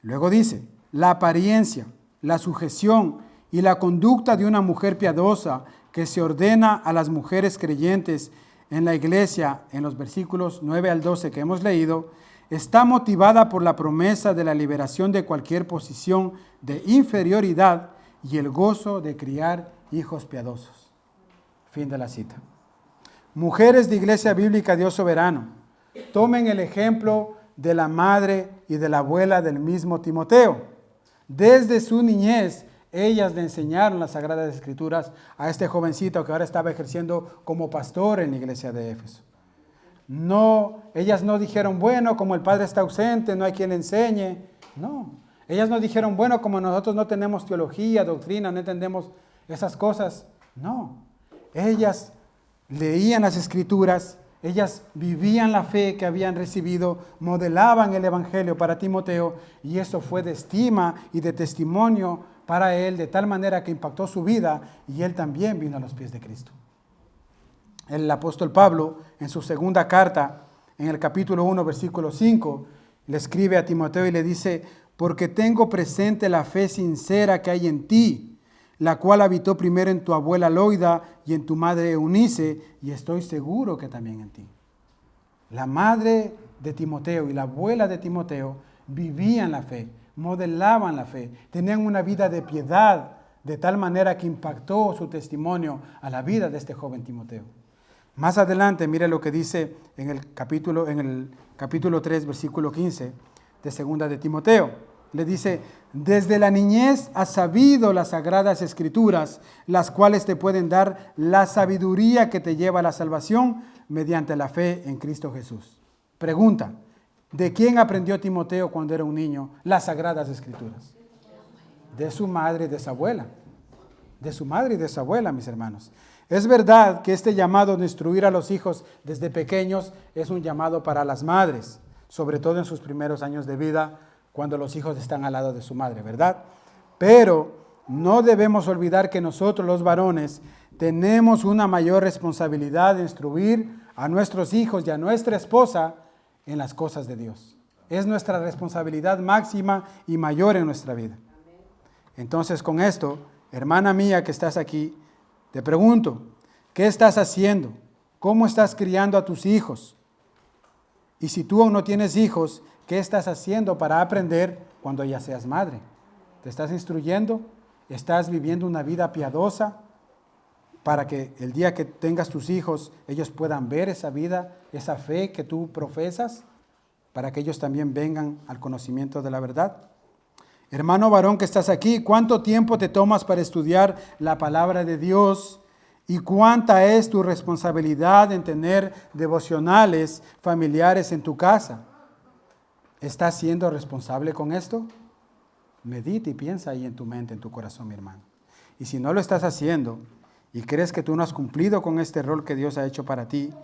Luego dice, la apariencia, la sujeción y la conducta de una mujer piadosa que se ordena a las mujeres creyentes en la iglesia, en los versículos 9 al 12 que hemos leído, está motivada por la promesa de la liberación de cualquier posición de inferioridad y el gozo de criar hijos piadosos. Fin de la cita. Mujeres de Iglesia Bíblica Dios Soberano, tomen el ejemplo de la madre y de la abuela del mismo Timoteo. Desde su niñez, ellas le enseñaron las Sagradas Escrituras a este jovencito que ahora estaba ejerciendo como pastor en la iglesia de Éfeso. No, ellas no dijeron, bueno, como el padre está ausente, no hay quien le enseñe. No, ellas no dijeron, bueno, como nosotros no tenemos teología, doctrina, no entendemos esas cosas. No, ellas leían las Escrituras, ellas vivían la fe que habían recibido, modelaban el Evangelio para Timoteo y eso fue de estima y de testimonio para él, de tal manera que impactó su vida y él también vino a los pies de Cristo. El apóstol Pablo, en su segunda carta, en el capítulo 1, versículo 5, le escribe a Timoteo y le dice, porque tengo presente la fe sincera que hay en ti, la cual habitó primero en tu abuela Loida y en tu madre Eunice, y estoy seguro que también en ti. La madre de Timoteo y la abuela de Timoteo vivían la fe, modelaban la fe, tenían una vida de piedad, de tal manera que impactó su testimonio a la vida de este joven Timoteo. Más adelante, mire lo que dice en el capítulo 3, versículo 15 de segunda de Timoteo. Le dice, desde la niñez has sabido las Sagradas Escrituras, las cuales te pueden dar la sabiduría que te lleva a la salvación mediante la fe en Cristo Jesús. Pregunta, ¿de quién aprendió Timoteo cuando era un niño las Sagradas Escrituras? De su madre y de su abuela. De su madre y de su abuela, mis hermanos. Es verdad que este llamado de instruir a los hijos desde pequeños es un llamado para las madres, sobre todo en sus primeros años de vida, cuando los hijos están al lado de su madre, ¿verdad? Pero no debemos olvidar que nosotros los varones tenemos una mayor responsabilidad de instruir a nuestros hijos y a nuestra esposa en las cosas de Dios. Es nuestra responsabilidad máxima y mayor en nuestra vida. Entonces, con esto, hermana mía que estás aquí, te pregunto, ¿qué estás haciendo? ¿Cómo estás criando a tus hijos? Y si tú aún no tienes hijos, ¿qué estás haciendo para aprender cuando ya seas madre? ¿Te estás instruyendo? ¿Estás viviendo una vida piadosa para que el día que tengas tus hijos, ellos puedan ver esa vida, esa fe que tú profesas, para que ellos también vengan al conocimiento de la verdad? Hermano varón que estás aquí, ¿cuánto tiempo te tomas para estudiar la palabra de Dios? ¿Y cuánta es tu responsabilidad en tener devocionales familiares en tu casa? ¿Estás siendo responsable con esto? Medita y piensa ahí en tu mente, en tu corazón, mi hermano. Y si no lo estás haciendo y crees que tú no has cumplido con este rol que Dios ha hecho para ti,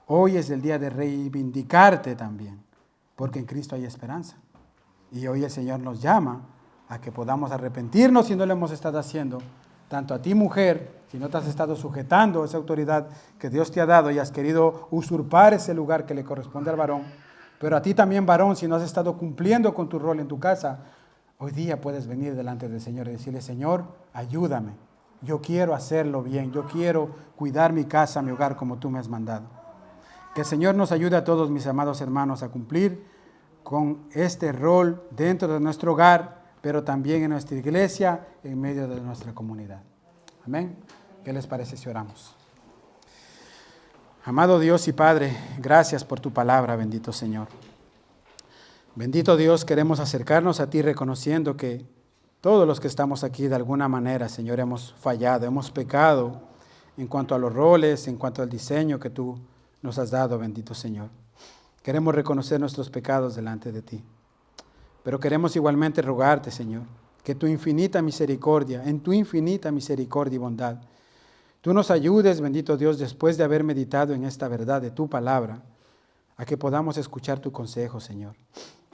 hoy es el día de reivindicarte también, porque en Cristo hay esperanza. Y hoy el Señor nos llama a que podamos arrepentirnos si no lo hemos estado haciendo, tanto a ti mujer, si no te has estado sujetando a esa autoridad que Dios te ha dado y has querido usurpar ese lugar que le corresponde al varón, pero a ti también varón, si no has estado cumpliendo con tu rol en tu casa, Hoy día puedes venir delante del Señor y decirle, Señor, ayúdame. Yo quiero hacerlo bien. Yo quiero cuidar mi casa, mi hogar, como tú me has mandado. Que el Señor nos ayude a todos, mis amados hermanos, a cumplir con este rol dentro de nuestro hogar, pero también en nuestra iglesia, en medio de nuestra comunidad. Amén. ¿Qué les parece si oramos? Amado Dios y Padre, gracias por tu palabra, bendito Señor. Bendito Dios, queremos acercarnos a ti reconociendo que todos los que estamos aquí de alguna manera, Señor, hemos fallado, hemos pecado en cuanto a los roles, en cuanto al diseño que tú nos has dado, bendito Señor. Queremos reconocer nuestros pecados delante de ti. Pero queremos igualmente rogarte, Señor, que tu infinita misericordia, en tu infinita misericordia y bondad, tú nos ayudes, bendito Dios, después de haber meditado en esta verdad de tu palabra, a que podamos escuchar tu consejo, Señor.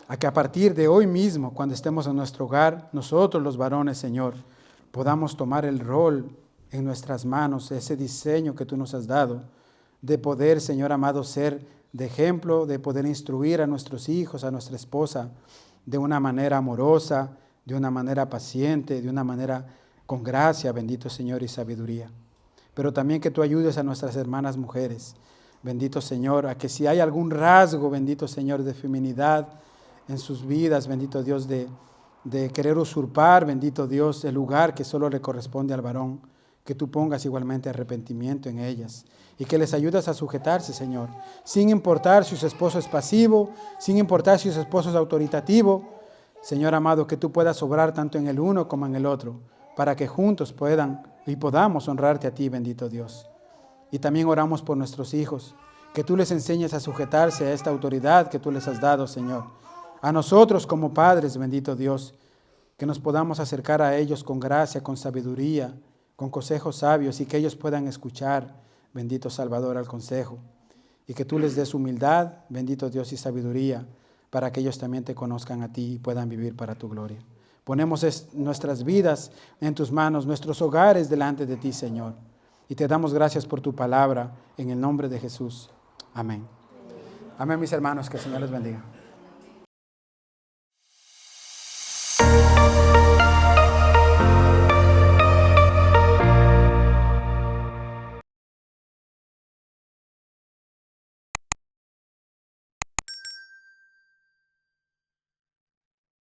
A que a partir de hoy mismo, cuando estemos en nuestro hogar, nosotros los varones, Señor, podamos tomar el rol en nuestras manos, ese diseño que tú nos has dado, de poder, Señor amado, ser de ejemplo, de poder instruir a nuestros hijos, a nuestra esposa, de una manera amorosa, de una manera paciente, de una manera con gracia, bendito Señor, y sabiduría. Pero también que tú ayudes a nuestras hermanas mujeres, bendito Señor, a que si hay algún rasgo, bendito Señor, de feminidad en sus vidas, bendito Dios, de querer usurpar, bendito Dios, el lugar que solo le corresponde al varón, que tú pongas igualmente arrepentimiento en ellas y que les ayudes a sujetarse, Señor, sin importar si su esposo es pasivo, sin importar si su esposo es autoritativo. Señor amado, que tú puedas obrar tanto en el uno como en el otro, para que juntos puedan y podamos honrarte a ti, bendito Dios. Y también oramos por nuestros hijos, que tú les enseñes a sujetarse a esta autoridad que tú les has dado, Señor. A nosotros como padres, bendito Dios, que nos podamos acercar a ellos con gracia, con sabiduría, con consejos sabios y que ellos puedan escuchar, bendito Salvador, al consejo. Y que tú les des humildad, bendito Dios, y sabiduría, para que ellos también te conozcan a ti y puedan vivir para tu gloria. Ponemos nuestras vidas en tus manos, nuestros hogares delante de ti, Señor. Y te damos gracias por tu palabra, en el nombre de Jesús. Amén. Amén, mis hermanos, que el Señor les bendiga.